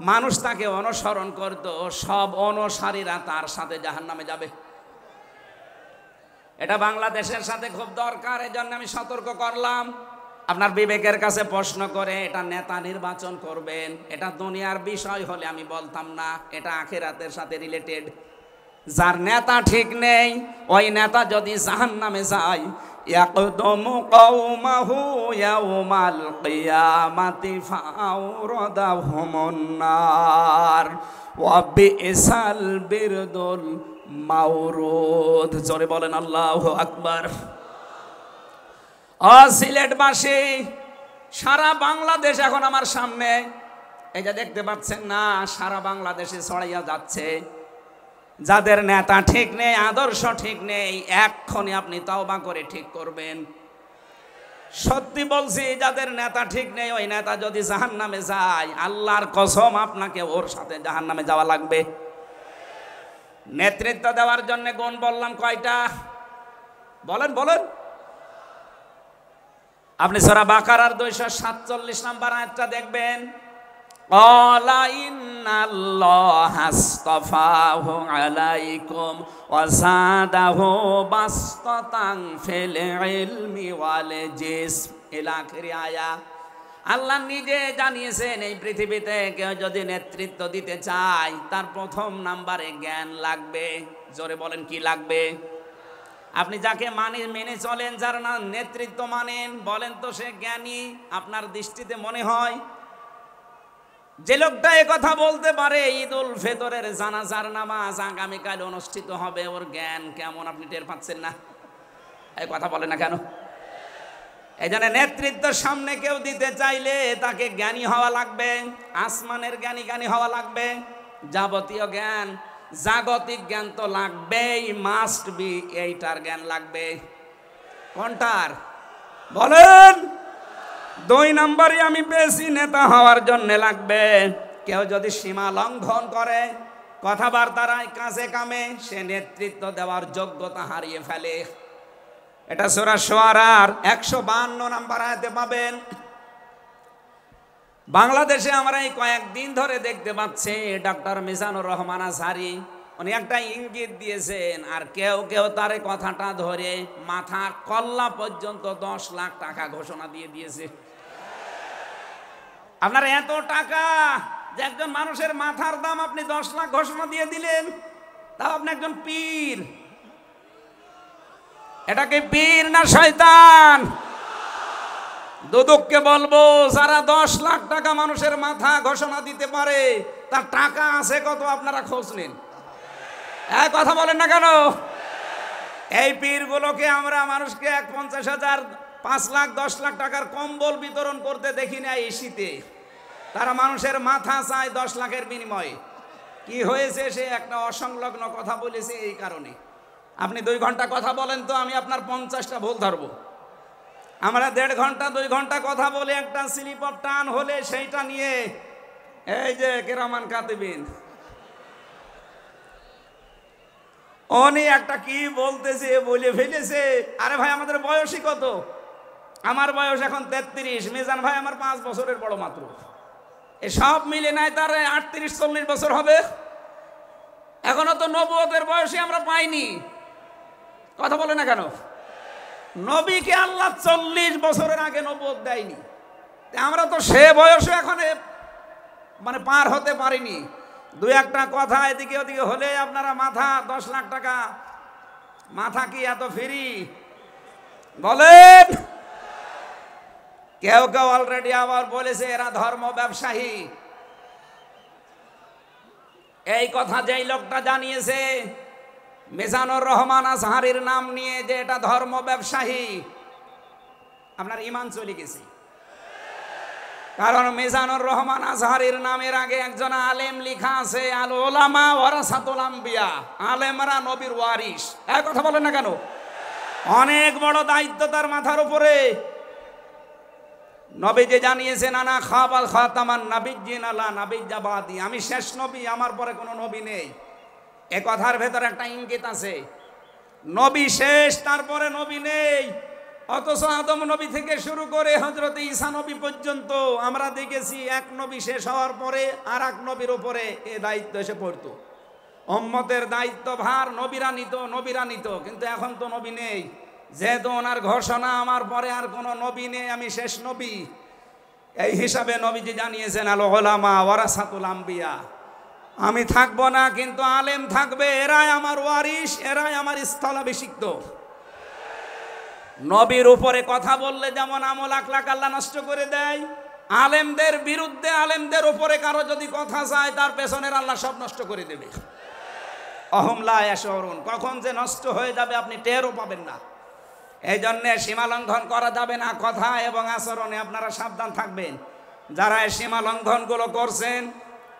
মানুষ তাকে অনুসরণ করত, সব অনুসারীরা তার সাথে জাহান্নামে যাবে। এটা বাংলাদেশের সাথে খুব দরকার, এজন্য আমি সতর্ক করলাম। আপনার বিবেকের কাছে প্রশ্ন করে এটা নেতা নির্বাচন করবেন, এটা দুনিয়ার বিষয় হলে আমি বলতাম না, এটা আখিরাতের সাথে রিলেটেড। যার নেতা ঠিক নেই, ওই নেতা যদি জাহান্নামে যায়, ইয়াকদুমু কওমাহু ইয়াউমাল কিয়ামাতি ফাআওরাদাহুমুন নার ওয়া বিইসাল বিরদুল মাওরুদ। জোরে বলেন আল্লাহু আকবার। সিলেটবাসী, সারা বাংলাদেশ এখন আমার সামনে, এই যে দেখতে পাচ্ছেন না, সারা বাংলাদেশে ছড়াইয়া যাচ্ছে। যাদের নেতা ঠিক নেই, আদর্শ ঠিক নেই, এক্ষুনি আপনি তওবা করে ঠিক করবেন। সত্যি বলছি, যাদের নেতা ঠিক নেই, ওই নেতা যদি জাহান্নামে যায়, আল্লাহর কসম আপনাকে ওর সাথে জাহান্নামে যাওয়া লাগবে। নেতৃত্ব দেওয়ার জন্য গুণ বললাম কয়টা? বলেন বলেন। আপনি সূরা বাকারার 247 নম্বর আয়াতটা দেখবেন। ক্বালা ইন্নাল্লাহা আসতাফাহু আলাইকুম ওয়া যাদাহু বাসতাতান ফিল ইলমি ওয়াল জিসম, ইলা আখিরি আয়া। আল্লাহ নিজে জানিয়েছেন, এই পৃথিবীতে কেউ যদি নেতৃত্ব দিতে চায়, তার প্রথম নাম্বারে জ্ঞান লাগবে। জোরে বলেন, কি লাগবে? আপনি যাকে মেনে চলেন, যার না নেতৃত্ব মানেন, বলেন তো সে জ্ঞানী আপনার দৃষ্টিতে মনে হয়? যে লোকটা এ কথা বলতে পারে ঈদুল ফিতরের জানাজার নামাজ আগামীকাল অনুষ্ঠিত হবে, ওর জ্ঞান কেমন আপনি টের পাচ্ছেন না? এই কথা বলে না কেন? এই জন্য নেতৃত্বের সামনে কেউ দিতে চাইলে তাকে জ্ঞানী হওয়া লাগবে, আসমানের জ্ঞানী হওয়া লাগবে। যাবতীয় জ্ঞান, জাগতিক জ্ঞান তো লাগবেই, মাস্ট বি। এইটার জ্ঞান লাগবে। কোনটার বলেন? 2 নম্বরে আমি পেয়েছি, নেতা হওয়ার জন্য লাগবে, কেউ যদি সীমা লঙ্ঘন করে, কথাবার্তার কাজে কামে, সে নেতৃত্ব দেওয়ার যোগ্যতা হারিয়ে ফেলে। এটা সূরা শুআরার 152 নম্বর আয়াতে পাবেন। বাংলাদেশে আমরা এই কয়েকদিন ধরে দেখতে পাচ্ছি, ডক্টর মিজানুর রহমান আজহারি উনি একটা ইঙ্গিত দিয়েছেন, আর কেউ কেউ তার কথাটা ধরে মাথা কল্লা পর্যন্ত 10 লাখ টাকা ঘোষণা দিয়ে দিয়েছে। আপনার এত টাকা যে একজন মানুষের মাথার দাম আপনি 10 লাখ ঘোষণা দিয়ে দিলেন, তাও আপনি একজন পীর। এটা কি পীর না শয়তান? দুদককে বলবো, যারা 10 লাখ টাকা মানুষের মাথা ঘোষণা দিতে পারে, তার টাকা আছে কত আপনারা খোঁজ নিন। এক কথা বলেন না কেন? এই পীরগুলোকে আমরা মানুষকে 50,000, 5 লাখ, 10 লাখ টাকার কম্বল বিতরণ করতে দেখি না এই শীতে। তারা মানুষের মাথা চায় 10 লাখের বিনিময়ে। কি হয়েছে? সে একটা অসংলগ্ন কথা বলেছে, এই কারণে। আপনি 2 ঘন্টা কথা বলেন তো, আমি আপনার 50টা ভুল ধরবো। আমরা 1.5 ঘন্টা 2 ঘন্টা কথা বলে একটা স্লিপ অফ টান হলে সেইটা নিয়ে এই যে কেরামান কাতিবিন উনি একটা কি বলতেছে বলে ফেলেছে। আরে ভাই, আমাদের বয়সই কত? আমার বয়স এখন 33, মিজান ভাই আমার 5 বছরের বড় মাত্র। এ সব মিলে নাই তার 38-40 বছর হবে। এখনো তো নবুয়তের বয়সে আমরা পাইনি। কথা বলে না কেন? নবীকে আল্লাহ 40 বছরের আগে নবুয়ত দেয়নি, আমরা তো সে বয়সে এখন মানে পার হতে পারিনি। দুই একটা কথা এদিকে ওদিকে হলে আপনারা মাথা 10 লাখ টাকা, মাথা কি এত ফ্রি বলেন? কেউ কেউ অলরেডি আবার বলেছে এরা ধর্ম ব্যবসায়ী। এই কথা যেই লোকটা জানিয়েছে মিজানুর রহমান আজহারির নাম নিয়ে যে এটা ধর্ম ব্যবসায়ী, আপনার ঈমান চলে গেছে। কারণ মিজানুর রহমান আজহারির নামের আগে একজন আলেম লেখা আছে, আল উলামা ওয়ারাসাতুল আম্বিয়া, আলেমরা নবীর ওয়ারিস। এই কথা বলেন না কেন? অনেক বড় দায়িত্ব তার মাথার উপরে। নবীজি জানিয়েছেন আনা খাবাল খাতামান নাবিয়্যিন আলা নাবিয়্যা বাদি, আমি শেষ নবী, আমার পরে কোনো নবী নেই। এ কথার ভেতর একটা ইঙ্গিত আছে, নবী শেষ, তারপরে নবী নেই। অথচ আদম নবী থেকে শুরু করে হযরত ঈসা নবী পর্যন্ত আমরা দেখেছি এক নবী শেষ হওয়ার পরে আর এক নবীর উপরে এ দায়িত্ব এসে পড়তো। উম্মতের দায়িত্ব ভার নবীরা নিত, কিন্তু এখন তো নবী নেই। যেহেতু ওনার ঘোষণা আমার পরে আর কোনো নবী নেই, আমি শেষ নবী, এই হিসাবে নবীজি জানিয়েছেন আল উলামা ওয়ারাসাতুল আম্বিয়া, আমি থাকবো না কিন্তু আলেম থাকবে, এরাই আমার ওয়ারিস, এরাই আমার স্থলাভিষিক্ত। নবীর উপরে কথা বললে যেমন আমল আখলাক আল্লাহ নষ্ট করে দেয়, আলেমদের বিরুদ্ধে, আলেমদের উপরে কারো যদি কথা যায় তার পেছনের আল্লাহ সব নষ্ট করে দেবে। অহম লা ইয়াশউরুন, কখন যে নষ্ট হয়ে যাবে আপনি টেরও পাবেন না। এই জন্যে সীমা লঙ্ঘন করা যাবে না, কথা এবং আচরণে আপনারা সাবধান থাকবেন। যারা এই সীমা লঙ্ঘনগুলো করছেন,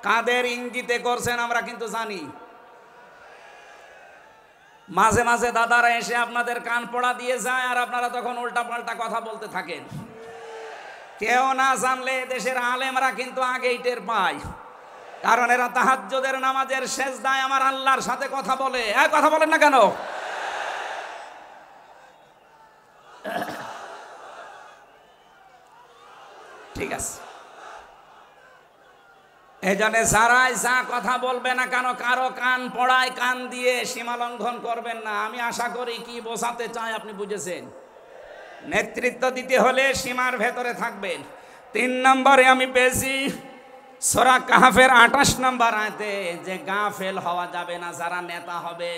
কাদের ইঙ্গিতে করছেন আমরা কিন্তু জানি। মাঝে মাঝে দাদারা এসে আপনাদের কান পড়া দিয়ে যায়, আর আপনারা তখন উল্টা পাল্টা কথা বলতে থাকেন। কেউ না জানলে দেশের আলেমরা কিন্তু আগেই টের পায়, কারণ এরা তাহাজ্জুদের নামাজের সেজদায় আমার আল্লাহর সাথে কথা বলে। কথা বলেন না কেন? ঠিক আছে, এই জন্য যারাই যা কথা বলবে না কেন, কারো কান পড়ায় কান দিয়ে সীমা লঙ্ঘন করবেন না। আমি আশা করি কি বোঝাতে চাই আপনি বুঝেছেন। নেতৃত্ব দিতে হলে সীমার ভেতরে থাকবেন। 3 নম্বরে আমি পেয়েছি সূরা কাহফের 28 নম্বর আয়াতে যে গাফেল হওয়া যাবে না যারা নেতা হবে।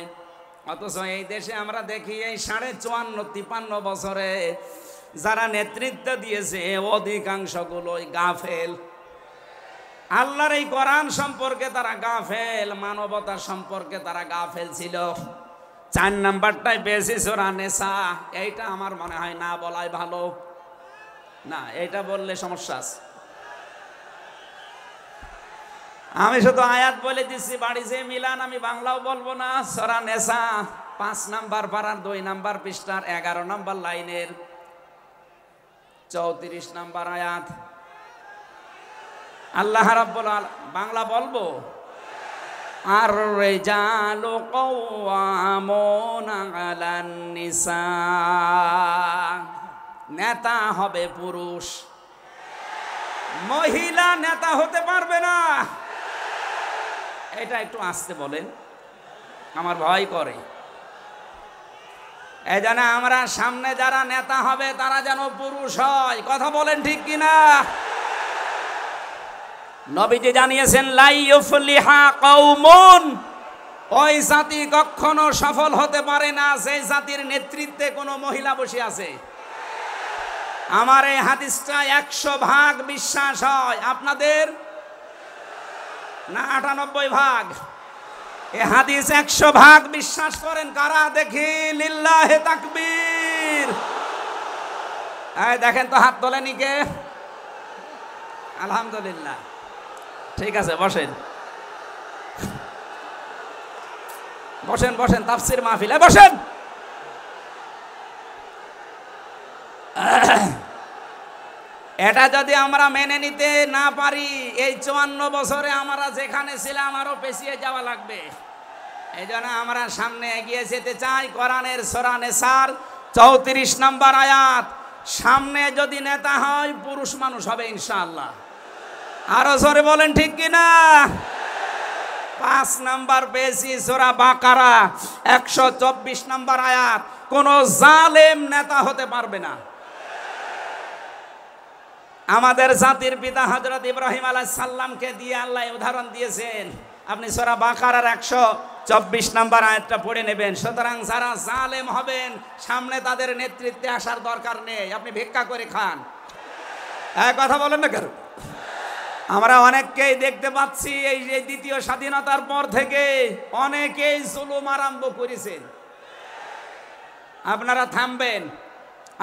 অথচ এই দেশে আমরা দেখি এই 54-53 বছরে যারা নেতৃত্ব দিয়েছে অধিকাংশগুলোই গাফেল। আল্লাহর এই কোরআন সম্পর্কে তারা গাফেল, মানবতা সম্পর্কে তারা গাফেল ছিল। 4 নাম্বারটাই বেশি সূরা নিসা, এইটা আমার মনে হয় না বলাই ভালো। না, এটা বললে সমস্যা আছে। আমি শুধু আয়াত বলে দিচ্ছি, বাড়ি যে মিলান, আমি বাংলাও বলবো না। সূরা নিসা 5 নাম্বার পারার 2 নাম্বার পৃষ্ঠার 11 নাম্বার লাইনের 34 নাম্বার আয়াত। আল্লাহ রাব্বুল আলামিন, বাংলা বলবো, আর রিজালু কাওয়ামুনা আলান নিসা, নেতা হবে পুরুষ, মহিলা নেতা হতে পারবে না। এটা একটু আস্তে বলেন, আমার ভয় করে। এই জন্য আমরা সামনে যারা নেতা হবে তারা যেন পুরুষ হয়। কথা বলেন ঠিক কিনা? নবীজি জানিয়েছেন লা ইউফলিহা কওমুন, ওই জাতি কখনো সফল হতে পারে না সেই জাতির নেতৃত্বে কোনো মহিলা বসে আছে। আমার এই হাদিসটা 100% বিশ্বাস হয়, আপনাদের না 98 ভাগ? এই হাদিস 100% বিশ্বাস করেন কারা? দেখি লিল্লাহি তাকবীর। এই দেখেন তো, হাত তোলেনি কে? আলহামদুলিল্লাহ। ঠিক আছে, বসেন বসেন বসেন, তাফসীর মাহফিলে বসেন। এটা যদি আমরা মেনে নিতে না পারি, এই 54 বছরে আমরা যেখানে ছিলাম আরো পেছিয়ে যাওয়া লাগবে। এই জন্য আমরা সামনে এগিয়ে যেতে চাই। কোরআনের সূরা নিসার 34 নম্বর আয়াত, সামনে যদি নেতা হয় পুরুষ মানুষ হবে ইনশাআল্লাহ। আরো জোরে বলেন ঠিক কিনা? 5 নাম্বার পেয়েছি সূরা বাকারা 124 নাম্বার আয়াত। কোন জালেম নেতা হতে পারবে না। আমাদের জাতির পিতা হযরত ইব্রাহিম আলাইহিস সালামকে দিয়ে আল্লাহ উদাহরণ দিয়েছেন। আপনি সূরা বাকারার 124 নাম্বার আয়াতটা পড়ে নেবেন। সুতরাং যারা জালেম হবেন সামনে তাদের নেতৃত্বে আসার দরকার নেই, আপনি ভিক্ষা করে খান। এক কথা বলেন না কেন? আমরা অনেককেই দেখতে পাচ্ছি এই যে দ্বিতীয় স্বাধীনতার পর থেকে অনেকেই জুলুম আরম্ভ করেছেন। আপনারা থামবেন।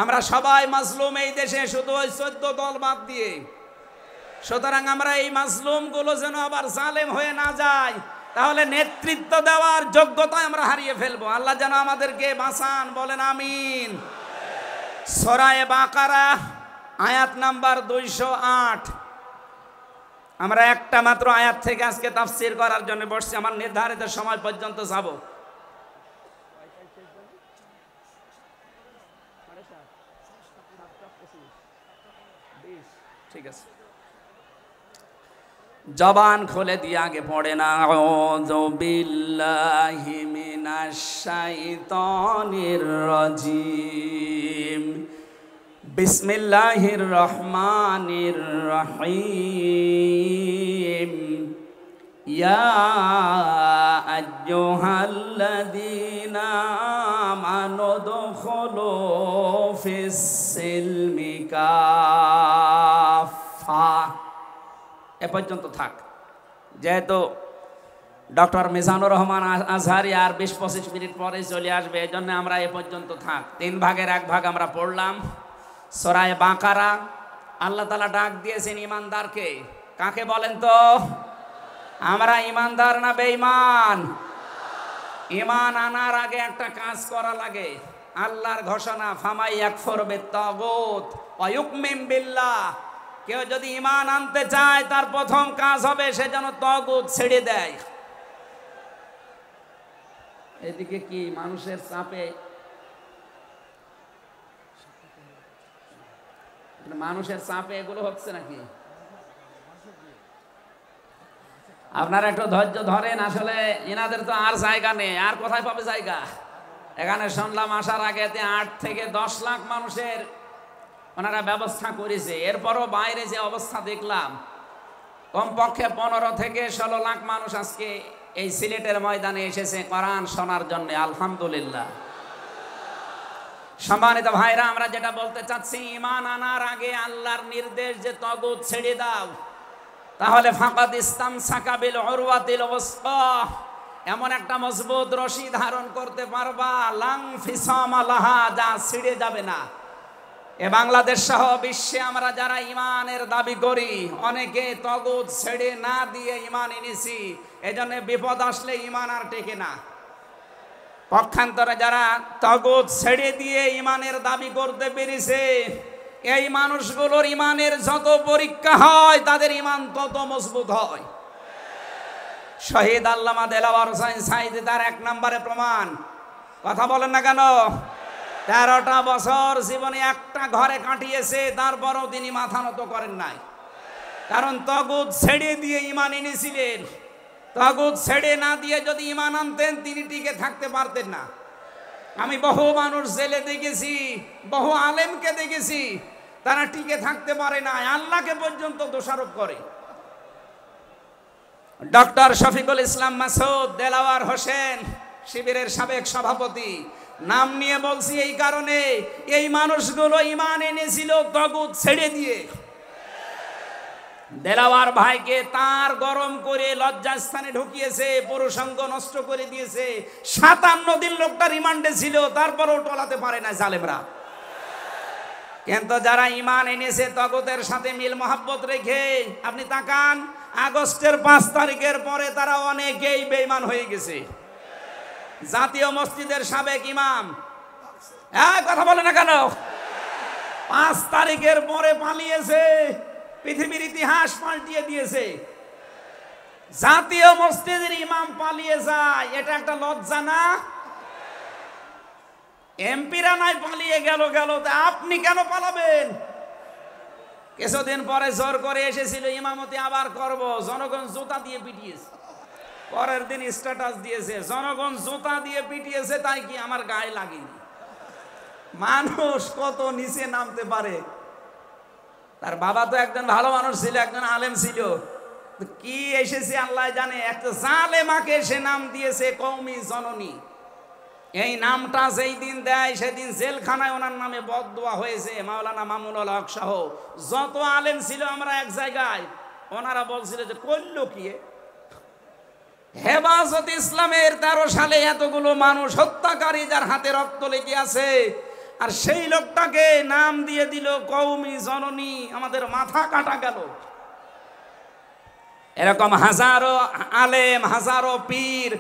আমরা সবাই মাজলুম এই দেশে, শুধু ওই 14 দল বাদ দিয়ে। সুতরাং আমরা এই মাজলুমগুলো যেন আবার জালেম হয়ে না যায়, তাহলে নেতৃত্ব দেওয়ার যোগ্যতা আমরা হারিয়ে ফেলবো। আল্লাহ যেন আমাদেরকে বাঁচান, বলেন আমিন। সূরা বাকারা আয়াত নাম্বার 208। আমরা একটা মাত্র আয়াত থেকে আজকে তাফসীর করার জন্য বসছি। আমার নির্ধারিত সময় পর্যন্ত যাব। ঠিক আছে, জবান খুলে দিয়ে আগে পড়ে না। আউযু বিল্লাহি মিনাশ শাইতানির রাজিম। বিসমিল্লাহির রহমানির রহিম। ইয়া আইয়ুহাল্লাযীনা আমানু দুখুলু ফিস সিলমি কাফা। এ পর্যন্ত থাক। যেহেতু ডক্টর মিজানুর রহমান আজহারি আর 20-25 মিনিট পরে চলে আসবে, এই জন্য আমরা এ পর্যন্ত থাক। 3 ভাগের 1 ভাগ আমরা পড়লাম। সূরা বাকারা আল্লাহ তাআলা ডাক দিয়েছেন ইমানদারকে। কাকে বলেন তো? আমরা ইমানদার না বেঈমান? ঈমান আনার আগে একটা কাজ করা লাগে। আল্লাহর ঘোষণা, ফামাই ইয়াকফুর বিত-তাগুত ওয়া ইউমিন বিল্লাহ। কেউ যদি ঈমান আনতে চায় তার প্রথম কাজ হবে সে যেন তাগুত ছেড়ে দেয়। এদিকে কি মানুষের চাপে, এগুলো হচ্ছে নাকি? আপনারা একটু ধৈর্য ধরেন। আসলে এনাদের তো আর জায়গা নেই, আর কোথায় পাবে জায়গা? এখানে শুনলাম আসার আগে 8 থেকে 10 লাখ মানুষের ওনারা ব্যবস্থা করেছে। এরপরও বাইরে যে অবস্থা দেখলাম, কমপক্ষে 15 থেকে 16 লাখ মানুষ আজকে এই সিলেটের ময়দানে এসেছে কোরআন শোনার জন্য। আলহামদুলিল্লাহ। সম্মানিত ভাইরা, আমরা যেটা বলতে চাচ্ছি, ঈমান আনার আগে আল্লাহর নির্দেশ যে তাগুত ছেড়ে দাও, তাহলে ফাকাদ ইসতামসাকা বিল উরওয়াতিল ওয়াসকা, এমন একটা মজবুত রশি ধারণ করতে পারবা, লাং ফিসামা লাহা, যা ছিঁড়ে যাবে না। এ বাংলাদেশ সহ বিশ্বে আমরা যারা ঈমানের দাবি করি, অনেকে তাগুত ছেড়ে না দিয়ে ঈমান এনেছি। এজন্য বিপদ আসলে ঈমান আর টেকে না। পক্ষান্তরে যারা তাগুত ছেড়ে দিয়ে ঈমানের দাবি করতে পেরেছে, এই মানুষগুলোর ঈমানের যত পরীক্ষা হয় তাদের ঈমান তত মজবুত হয়। শহীদ আল্লামা দেলাওয়ার হোসেন সাঈদী তার 1 নম্বরে প্রমাণ। কথা বলেন না কেন? 13টা বছর জীবনে একটা ঘরে কাটিয়েছে, তারপরও তিনি মাথা নত করেন নাই। কারণ তাগুত ছেড়ে দিয়ে ঈমান এনেছিলেন। তাগুত ছেড়ে না দিয়ে যদি ঈমান আনতেন তিনি টিকে থাকতে পারতেন না। আমি বহু মানুষ জেলে দেখেছি, বহু আলেমকে দেখেছি, তারা টিকে থাকতে পারে না, আল্লাহকে পর্যন্ত দোষারোপ করে। ডক্টর শফিকুল ইসলাম মাসুদ দেলাওয়ার হোসেন শিবিরের সাবেক সভাপতি, নাম নিয়ে বলছি এই কারণে, এই মানুষগুলো ঈমান এনেছিল তাগুত ছেড়ে দিয়ে। দেলাওয়ার ভাইকে তার গরম করে লজ্জাস্থানে ঢুকিয়েছে, পুরুষাঙ্গ নষ্ট করে দিয়েছে। 57 দিন লোকটা রিমান্ডে ছিল, তারপরও টলাতে পারে না জালেমরা। কিন্তু যারা ঈমান এনেছে তাগুতের সাথে মিল মহাব্বত রেখে, আপনি তাকান, আগস্টের 5 তারিখের পরে তারা অনেকেই বেঈমান হয়ে গেছে। জাতীয় মসজিদের সাবেক ইমাম, কথা বলে না কেন? 5 তারিখের পরে পালিয়েছে, পৃথিবীর ইতিহাস পাল্টিয়ে দিয়েছে। জাতীয় মসজিদের ইমাম পালিয়ে যায়, এটা একটা লজ্জা না? এমপিরা নাই পালিয়ে গেল, আপনি কেন পালাবেন? কিছুদিন পরে জোর করে এসেছিল ইমামতি আবার করব, জনগণ জুতা দিয়ে পিটিয়েছে। পরের দিন স্ট্যাটাস দিয়েছে, জনগণ জুতা দিয়ে পিটিয়েছে তাই কি আমার গায়ে লাগেনি। মানুষ কত নিচে নামতে পারে। তার বাবা তো একজন ভালো মানুষ ছিল, একজন আলেম ছিল, কি এসেছে আল্লাহ জানে, একটা জালেমাকে সে নাম দিয়েছে কওমি জননী। এই নামটা যেই দিন দেয় সেদিন জেলখানায় ওনার নামে বদদোয়া হয়েছে। মাওলানা মামুনুল হক সহ যত আলেম ছিল আমরা এক জায়গায়, ওনারা বলছিল যে করলো কি হেফাজত ইসলামের 13 সালে এতগুলো মানুষ হত্যাকারী যার হাতে রক্ত লেগে আছে, আর সেই লোকটাকে নাম দিয়ে দিল কওমি জননী। আমাদের মাথা কাটা গেল। এরকম হাজারো আলেম, হাজারো পীর,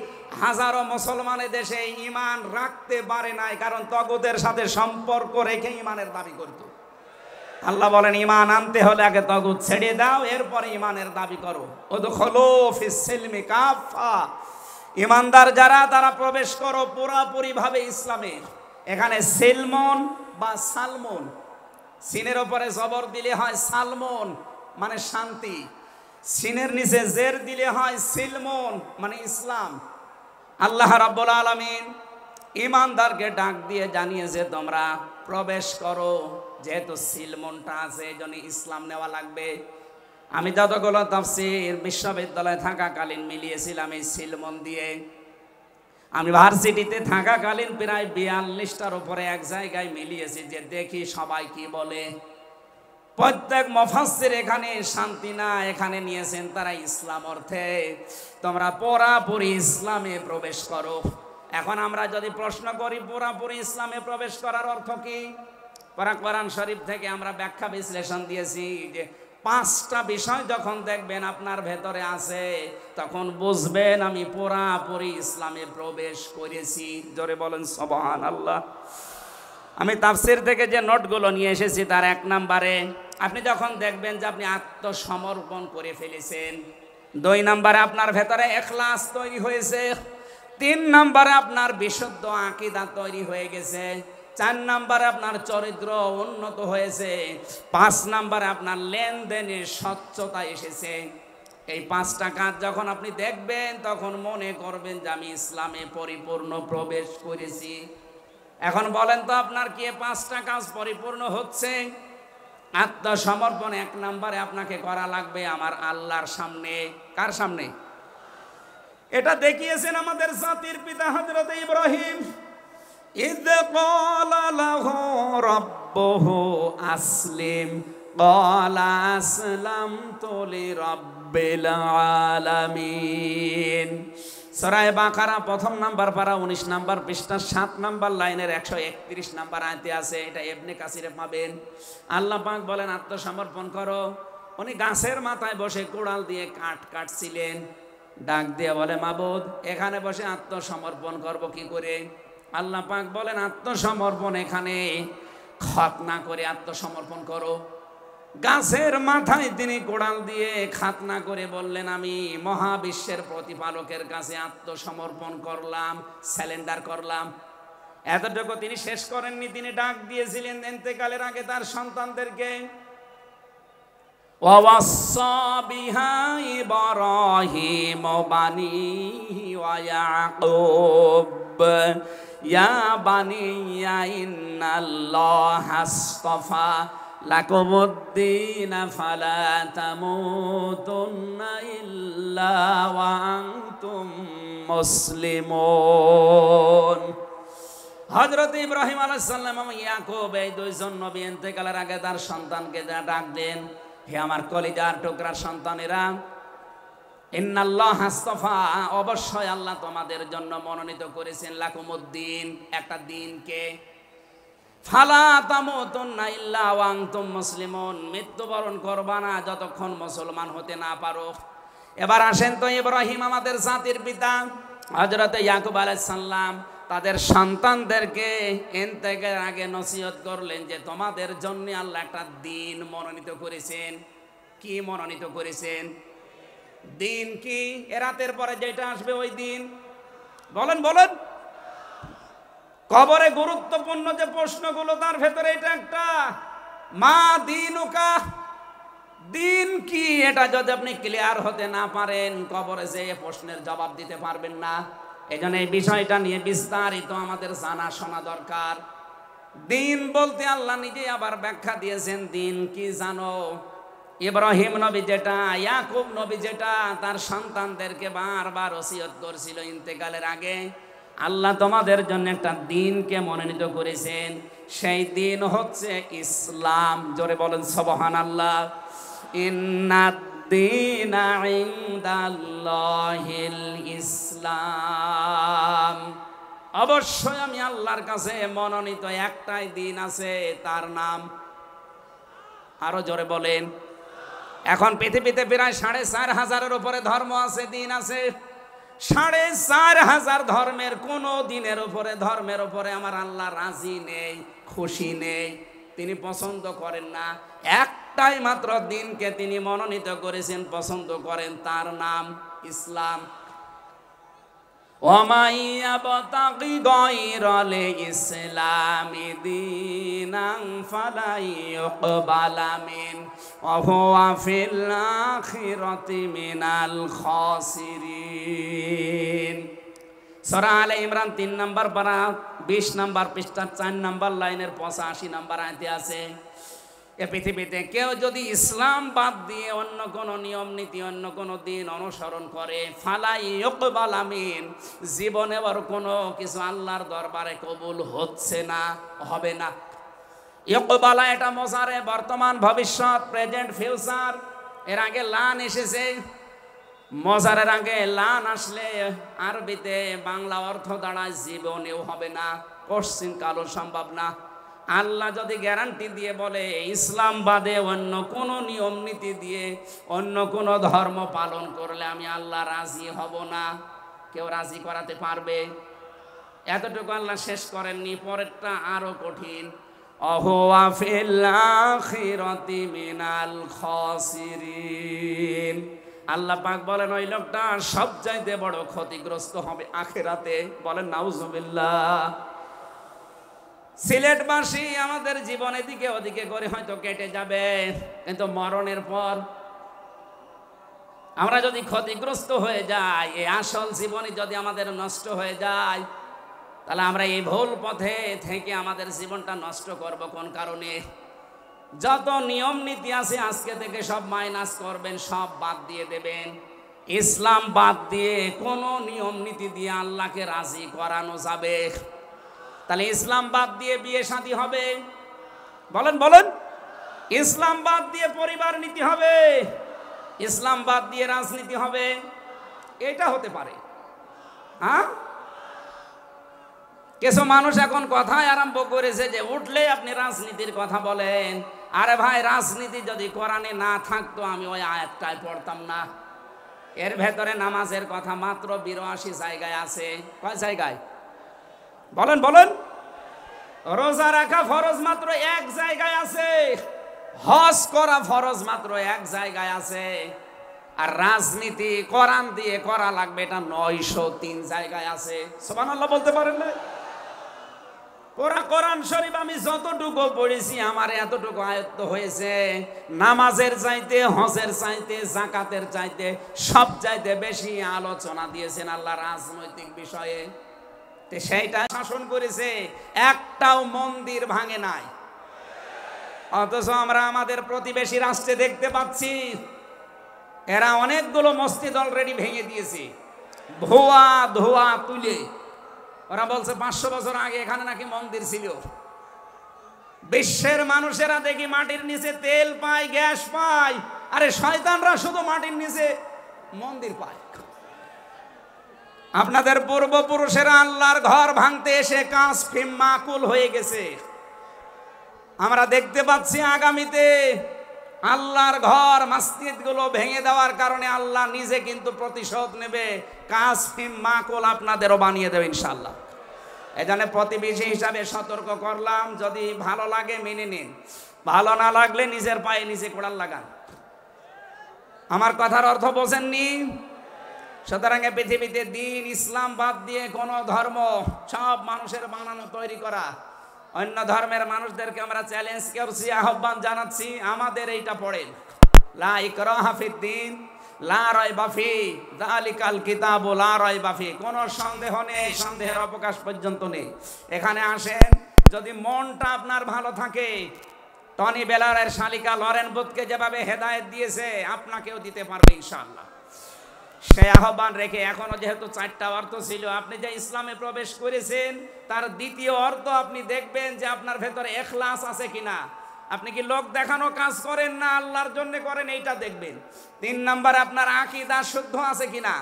হাজারো মুসলমানের দেশে ঈমান রাখতে পারে নাই, কারণ তগুতের সাথে সম্পর্ক রেখে ঈমানের দাবি করত। আল্লাহ বলেন ঈমান আনতে হলে আগে তগুত ছেড়ে দাও, এরপরে ঈমানের দাবি করো। উদখুলু ফিস সিলমি কাফা, ঈমানদার যারা তারা প্রবেশ করো পুরোপুরি ভাবে ইসলামে। এখানে সিলমন বা সালমন, সিনের উপরে জবর দিলে হয় সালমন মানে শান্তি, সিনের নিচে জের দিলে হয় সিলমন মানে ইসলাম। আল্লাহ রাব্বুল আলামিন ঈমানদারকে ডাক দিয়ে জানিয়েছে তোমরা প্রবেশ করো, যেহেতু সিলমনটা আছে এজন্য ইসলাম নেওয়া লাগবে। আমি যতগুলো তাফসীর বিশ্ববিদ্যালয়ে থাকাকালীন মিলিয়েছিলাম এই সিলমন দিয়ে। আমি ভার্সিটিতে থাকাকালীন প্রায় 42টার উপরে এক জায়গায় মিলিয়েছি, যে দেখি সবাই কি বলে। প্রত্যেক মুফাসসির এখানে শান্তি না, এখানে নিয়েছেন তারা ইসলাম অর্থে তোমরা পুরোপুরি ইসলামে প্রবেশ করো। এখন আমরা যদি প্রশ্ন করি পুরোপুরি ইসলামে প্রবেশ করার অর্থ কি, কোরআন শরীফ থেকে আমরা ব্যাখ্যা বিশ্লেষণ দিয়েছি যে 5টা বিষয় যখন দেখবেন আপনার ভেতরে আছে তখন বুঝবেন আমি পুরোপুরি ইসলামে প্রবেশ করেছি। জোরে বলেন সুবহানাল্লাহ। আমি তাফসীর থেকে যে নোটগুলো নিয়ে এসেছি তার 1 নম্বরে আপনি যখন দেখবেন যে আপনি আত্মসমর্পণ করে ফেলেছেন, 2 নম্বরে আপনার ভেতরে ইখলাস তৈরি হয়েছে, 3 নম্বরে আপনার বিশুদ্ধ আকীদা তৈরি হয়ে গেছে, 4 নম্বরে আপনার চরিত্র উন্নত হয়েছে, 5 নম্বরে আপনার লেনদেনে স্বচ্ছতা এসেছে। এই 5টা কাজ যখন আপনি দেখবেন তখন মনে করবেন যে আমি ইসলামে পরিপূর্ণ প্রবেশ করেছি। এখন বলেন তো আপনার কি 5টা কাজ পরিপূর্ণ হচ্ছে? আত্মসমর্পণ 1 নম্বরে আপনাকে করা লাগবে আমার আল্লাহর সামনে। কার সামনে? এটা দেখিয়েছেন আমাদের জাতির পিতা হযরত ইব্রাহিম। ইয ক্বালা লাহু রাব্বুহু আসলিম ক্বালা আসলামতু লিরাব্বিল আলামিন। সূরা বাকারা 1 নম্বর পারা 19 নম্বর পৃষ্ঠা 7 নম্বর লাইনের 131 নম্বর আয়াতে আছে। এটা ইবনে কাসিরে পাবেন। আল্লাহ পাক বলেন আত্মসমর্পণ করো। উনি গাছের মাথায় বসে কোড়াল দিয়ে কাঠ কাটছিলেন, ডাক দিয়ে বলে মাবুদ এখানে বসে আত্মসমর্পণ করব কি করে? আল্লাহ পাক বলেন আত্মসমর্পণ এখানে খতনা করে আত্মসমর্পণ করো। গাছের মাথায় তিনি কোড়াল দিয়ে খাতনা করে বললেন আমি মহাবিশ্বের প্রতিপালকের কাছে আত্মসমর্পণ করলাম, স্যালেন্ডার করলাম। এতটুকু তিনি শেষ করেননি, তিনি ডাক দিয়েছিলেন ইন্তেকালের আগে তার সন্তানদেরকে, ওয়াসাা বিহা ইব্রাহিম বানিহি ওয়া ইয়াকুব ইয়া বানিয়া ইন্নাল্লাহা আসতাফা লাকুমুদ্দিন ফালা তামুতুন্না ইল্লা ওয়া আনতুম মুসলিমুন। হযরত ইব্রাহিম আলাইহিস সালাম এবং ইয়াকুব এই 2 জন নবী ইন্তেকালের আগে তার সন্তানকে ডাক দেন, হে আমার কলিজার টুকরার সন্তানেরা, ইন্নাল্লাহা আসতাফা, অবশ্যই আল্লাহ তোমাদের জন্য মনোনীত করেছেন লাকুমুদ্দিন, একটা দিনকে, ফালা তামুতুন্না ইল্লা ওয়া আনতুম মুসলিমুন, মৃত্যুবরণ করবা না যতক্ষণ মুসলমান হতে না পারো। এবার আসেন তো ইব্রাহিম আমাদের জাতির পিতা, হযরত ইয়াকুব আলাইহিস সালাম তাদের সন্তানদেরকে ইন্তেকালের আগে নসিহত করলেন যে তোমাদের জন্য আল্লাহ একটা দিন মনোনীত করেছেন। কি মনোনীত করেছেন? দিন কি? এ রাতের পরে যেটা আসবে ওই দিন। বলেন বলেন। কবরে গুরুত্বপূর্ণ যে প্রশ্নগুলো তার ভেতরে এটা একটা, মা দিনুকা, দিন কি এটা যদি আপনি ক্লিয়ার হতে না পারেন, কবরে যেয়ে প্রশ্নের জবাব দিতে পারবেন না। এজন্য এই বিষয়টা নিয়ে বিস্তারিত আমাদের জানা শোনা দরকার। দিন বলতে আল্লাহ নিজে আবার ব্যাখ্যা দিয়েছেন। দিন কি জানো? ইব্রাহিম নবী যেটা, ইয়াকুব নবী যেটা তার সন্তানদেরকে বারবার ওসিয়ত করছিল ইন্তেকালের আগে, আল্লাহ তোমাদের জন্য একটা দিনকে মনোনীত করেছেন। সেই দিন হচ্ছে ইসলাম। জোরে বলেন সুবহানাল্লাহ। ইন্নাদ-দীনা ইনদাল্লাহিল ইসলাম। অবশ্যই আমি আল্লাহর কাছে মনোনীত একটাই দিন আছে, তার নাম, আরো জোরে বলেন। এখন পৃথিবীতে প্রায় 4,500-এর উপরে ধর্ম আছে, দিন আছে। 4,500 ধর্মের কোন দিনের উপরে, ধর্মের উপরে আমার আল্লাহ রাজি নেই, খুশি নেই, তিনি পছন্দ করেন না। একটাই মাত্র দিনকে তিনি মনোনীত করেছেন, পছন্দ করেন, তার নাম ইসলাম। ওয়ামাই ইয়াবতাগি গায়রাল ইসলামি দীনান ফালা ইউকবালা মিন ওয়া হুয়া ফিল আখিরাতি মিনাল খাসিরিন। সূরা আলে ইমরান 3 নম্বর পারা 20 নম্বর পৃষ্ঠা 4 নম্বর লাইনের 85 নম্বর আয়াতে আছে, এ পৃথিবীতে কেউ যদি ইসলাম বাদ দিয়ে অন্য কোন নিয়ম নীতি, অন্য কোন দিন অনুসরণ করে, ফালাই ইউকবালা মিন, জীবনে আর কোনো কিছু আল্লাহর দরবারে কবুল হচ্ছে না, হবে না। ইউকবালা এটা মোজারে, বর্তমান, ভবিষ্যৎ, প্রেজেন্ট, ফিউচার। এর আগে লান এসেছে, মোজারের আগে লান আসলে আরবিতে বাংলা অর্থ দাঁড়ায় জীবনেও হবে না, কোশ্চিন কালও সম্ভব না। আল্লাহ যদি গ্যারান্টি দিয়ে বলে ইসলাম বাদে অন্য কোন নিয়ম নীতি দিয়ে অন্য কোন ধর্ম পালন করলে আমি আল্লাহ রাজি হব না, কেউ রাজি করাতে পারবে? এতটুকু আল্লাহ শেষ করেননি, পরেরটা আরো কঠিন। অহুয়া ফিল আখিরাতি মিনাল খাসিরিন। আল্লাহ পাক বলেন ওই লোকটা সবচাইতে বড় ক্ষতিগ্রস্ত হবে আখিরাতে। বলেন নাউজুবিল্লাহ। সিলেটবাসী আমাদের জীবন এদিকে ওদিকে করে হয়তো কেটে যাবে, কিন্তু মরণের পর আমরা যদি ক্ষতিগ্রস্ত হয়ে যাই, এই আসল জীবনই যদি আমাদের নষ্ট হয়ে যায়, তাহলে আমরা এই ভুল পথে থেকে আমাদের জীবনটা নষ্ট করব কোন কারণে? যত নিয়ম নীতি আছে আজকে থেকে সব মাইনাস করবেন, সব বাদ দিয়ে দেবেন। ইসলাম বাদ দিয়ে কোন নিয়ম নীতি দিয়ে আল্লাহকে রাজি করানো যাবে? তাহলে ইসলাম বাদ দিয়ে বিয়ে শাদী হবে? বলেন বলেন। ইসলাম বাদ দিয়ে পরিবার নীতি হবে? ইসলাম বাদ দিয়ে রাজনীতি হবে? এটা হতে পারে। হ্যাঁ, কিছু মানুষ এখন কথাই আরম্ভ করেছে যে উঠলে আপনি রাজনীতির কথা বলেন। আরে ভাই, রাজনীতি যদি কোরআনে না থাকতো আমি ওই আয়াতটাই পড়তাম না। এর ভেতরে নামাজের কথা মাত্র 82 জায়গায় আছে। কয় জায়গায়? বলেন বলেন। রোজা রাখা ফরজ মাত্র 1 জায়গায় আছে। হজ করা ফরজ মাত্র 1 জায়গায় আছে। আর রাজনীতি কোরআন দিয়ে করা লাগবে এটা 903 জায়গায় আছে। সুবহানাল্লাহ বলতে পারেন না? কোরআন শরীফ আমি যতটুকু পড়েছি আমার এতটুকু আয়ত্ত হয়েছে। নামাজের চাইতে, হজের চাইতে, যাকাতের চাইতে সব চাইতে বেশি আলোচনা দিয়েছেন আল্লাহ রাজনৈতিক বিষয়ে। সেইটা শাসন করেছে, একটাও মন্দির ভাঙে নাই। অথচ আমরা আমাদের প্রতিবেশী রাষ্ট্রে দেখতে পাচ্ছি এরা অনেকগুলো মসজিদ অলরেডি ভেঙে দিয়েছে, ধোয়া ধোয়া তুলে। ওরা বলছে 500 বছর আগে এখানে নাকি মন্দির ছিল। বিশ্বের মানুষেরা দেখি মাটির নিচে তেল পায়, গ্যাস পায়, আরে শয়তানরা শুধু মাটির নিচে মন্দির পায়। আপনাদের পূর্বপুরুষেরা আল্লাহর ঘর ভাঙতে এসে কাঁচ ফিম মাকুল হয়ে গেছে। আমরা দেখতে পাচ্ছি আগামীতে আল্লাহর ঘর মসজিদগুলো ভেঙে দেওয়ার কারণে আল্লাহ নিজে কিন্তু প্রতিশোধ নেবে। কাঁচ ফিম মাকুল আপনাদেরও বানিয়ে দেবে ইনশাআল্লাহ। এজন্য প্রতিবেশী হিসাবে সতর্ক করলাম, যদি ভালো লাগে মেনে নিন, ভালো না লাগলে নিজের পায়ে নিজে কোড়াল লাগান। আমার কথার অর্থ বোঝেননি? সুতরাং পৃথিবীতে দিন ইসলাম বাদ দিয়ে কোন ধর্ম, সব মানুষের বানানো তৈরি করা। অন্য ধর্মের মানুষদেরকে আমরা চ্যালেঞ্জ করছি, আহ্বান জানাচ্ছি, আমাদের এইটা পড়েন, লা ইকরাহা ফিদ্দিন লা রাইবা ফি যালিকাল কিতাবু লা রাইবা ফি, কোনো সন্দেহ নেই, সন্দেহের অবকাশ পর্যন্ত নেই। এখানে আসেন, যদি মনটা আপনার ভালো থাকে, টনি বেলারের শালিকা লরেন বুথকে যেভাবে হেদায়েত দিয়েছে আপনাকেও দিতে পারবে ইনশাআল্লাহ। সে আহ্বান রেখে, এখনো যেহেতু 4টা অর্থ ছিল, আপনি যে ইসলামে প্রবেশ করেছেন তার দ্বিতীয় অর্থ আপনি দেখবেন যে আপনার ভেতরে ইখলাস আছে কিনা, আপনি কি লোক দেখানো কাজ করেন না আল্লাহর জন্য করেন, এইটা দেখবেন। 3 নাম্বার, আপনার আকীদা শুদ্ধ আছে কিনা।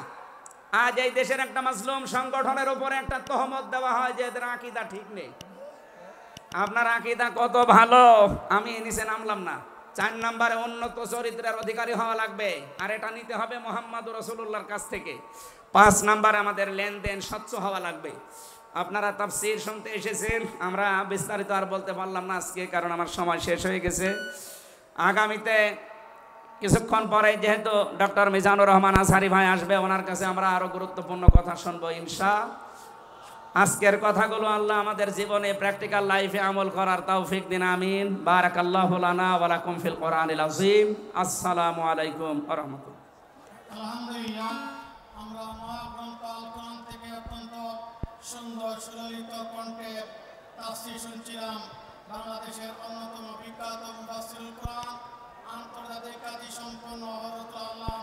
আজ এই দেশের একটা মাসলুম সংগঠনের উপরে একটা তহমত দেওয়া হয় যে এদের আকীদা ঠিক নেই। আপনার আকীদা কত ভালো, আমি নিচে নামলাম না। 4 নম্বরে, উন্নত চরিত্রের অধিকারী হওয়া লাগবে, আর এটা নিতে হবে মুহাম্মদুর রাসূলুল্লাহর কাছ থেকে। 5 নম্বরে, আমাদের লেনদেন স্বচ্ছ হওয়া লাগবে। আপনারা তাফসীর শুনতে এসেছেন, আমরা বিস্তারিত আর বলতে পারলাম না আজকে, কারণ আমার সময় শেষ হয়ে গেছে। আগামীতে কিছুক্ষণ পরে যেহেতু ডক্টর মিজানুর রহমান আজহারি ভাই আসবে, ওনার কাছে আমরা আরো গুরুত্বপূর্ণ কথা শুনবো ইনশাআল্লাহ। আজকের কথাগুলো আল্লাহ আমাদের জীবনে প্র্যাকটিক্যাল লাইফে আমল করার তৌফিক দিন, আমিন। বারাকাল্লাহু লানা ওয়া লাকুম ফিল কোরআনিল আযীম। আসসালামু আলাইকুম ওয়া রাহমাতুল্লাহ। আলহামদুলিল্লাহ, আমরা মহাগ্রন্থ আল কোরআন থেকে অত্যন্ত সুন্দর সুললিত কণ্ঠে তাফসীর শুনছিলাম। বাংলাদেশের অন্যতম বিখ্যাত মুফাসসিরুল কোরআন, আন্তর্জাতিক খ্যাতি সম্পন্ন হযরত আল্লাহ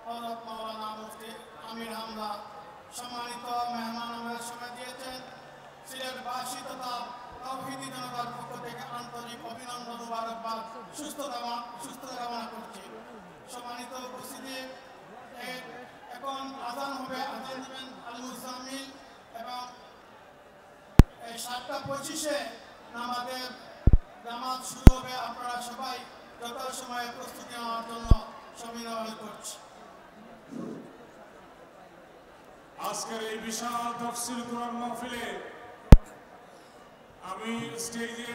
হযরত মাওলানা মুফতি আমির হামজা সম্মানিত মেহমান আমাদের সময় দিয়েছেন। সিলেটবাসী তথা তাওহীদি জনতার পক্ষ থেকে আন্তরিক অভিনন্দন, মুবারকবাদ, সুস্থতা কামনা করছি। সম্মানিত উপস্থিতি, এখন আজান হবে, আজান দিবেন আল মুজাম্মিল, এবং 7টা 25-এ আমাদের জামাত শুরু হবে। আপনারা সবাই যথাসময়ে প্রস্তুতি নেওয়ার জন্য সবিনয় করছি। আজকের এই বিশাল তাফসীর কোরআন মাহফিলে আমি স্টেজে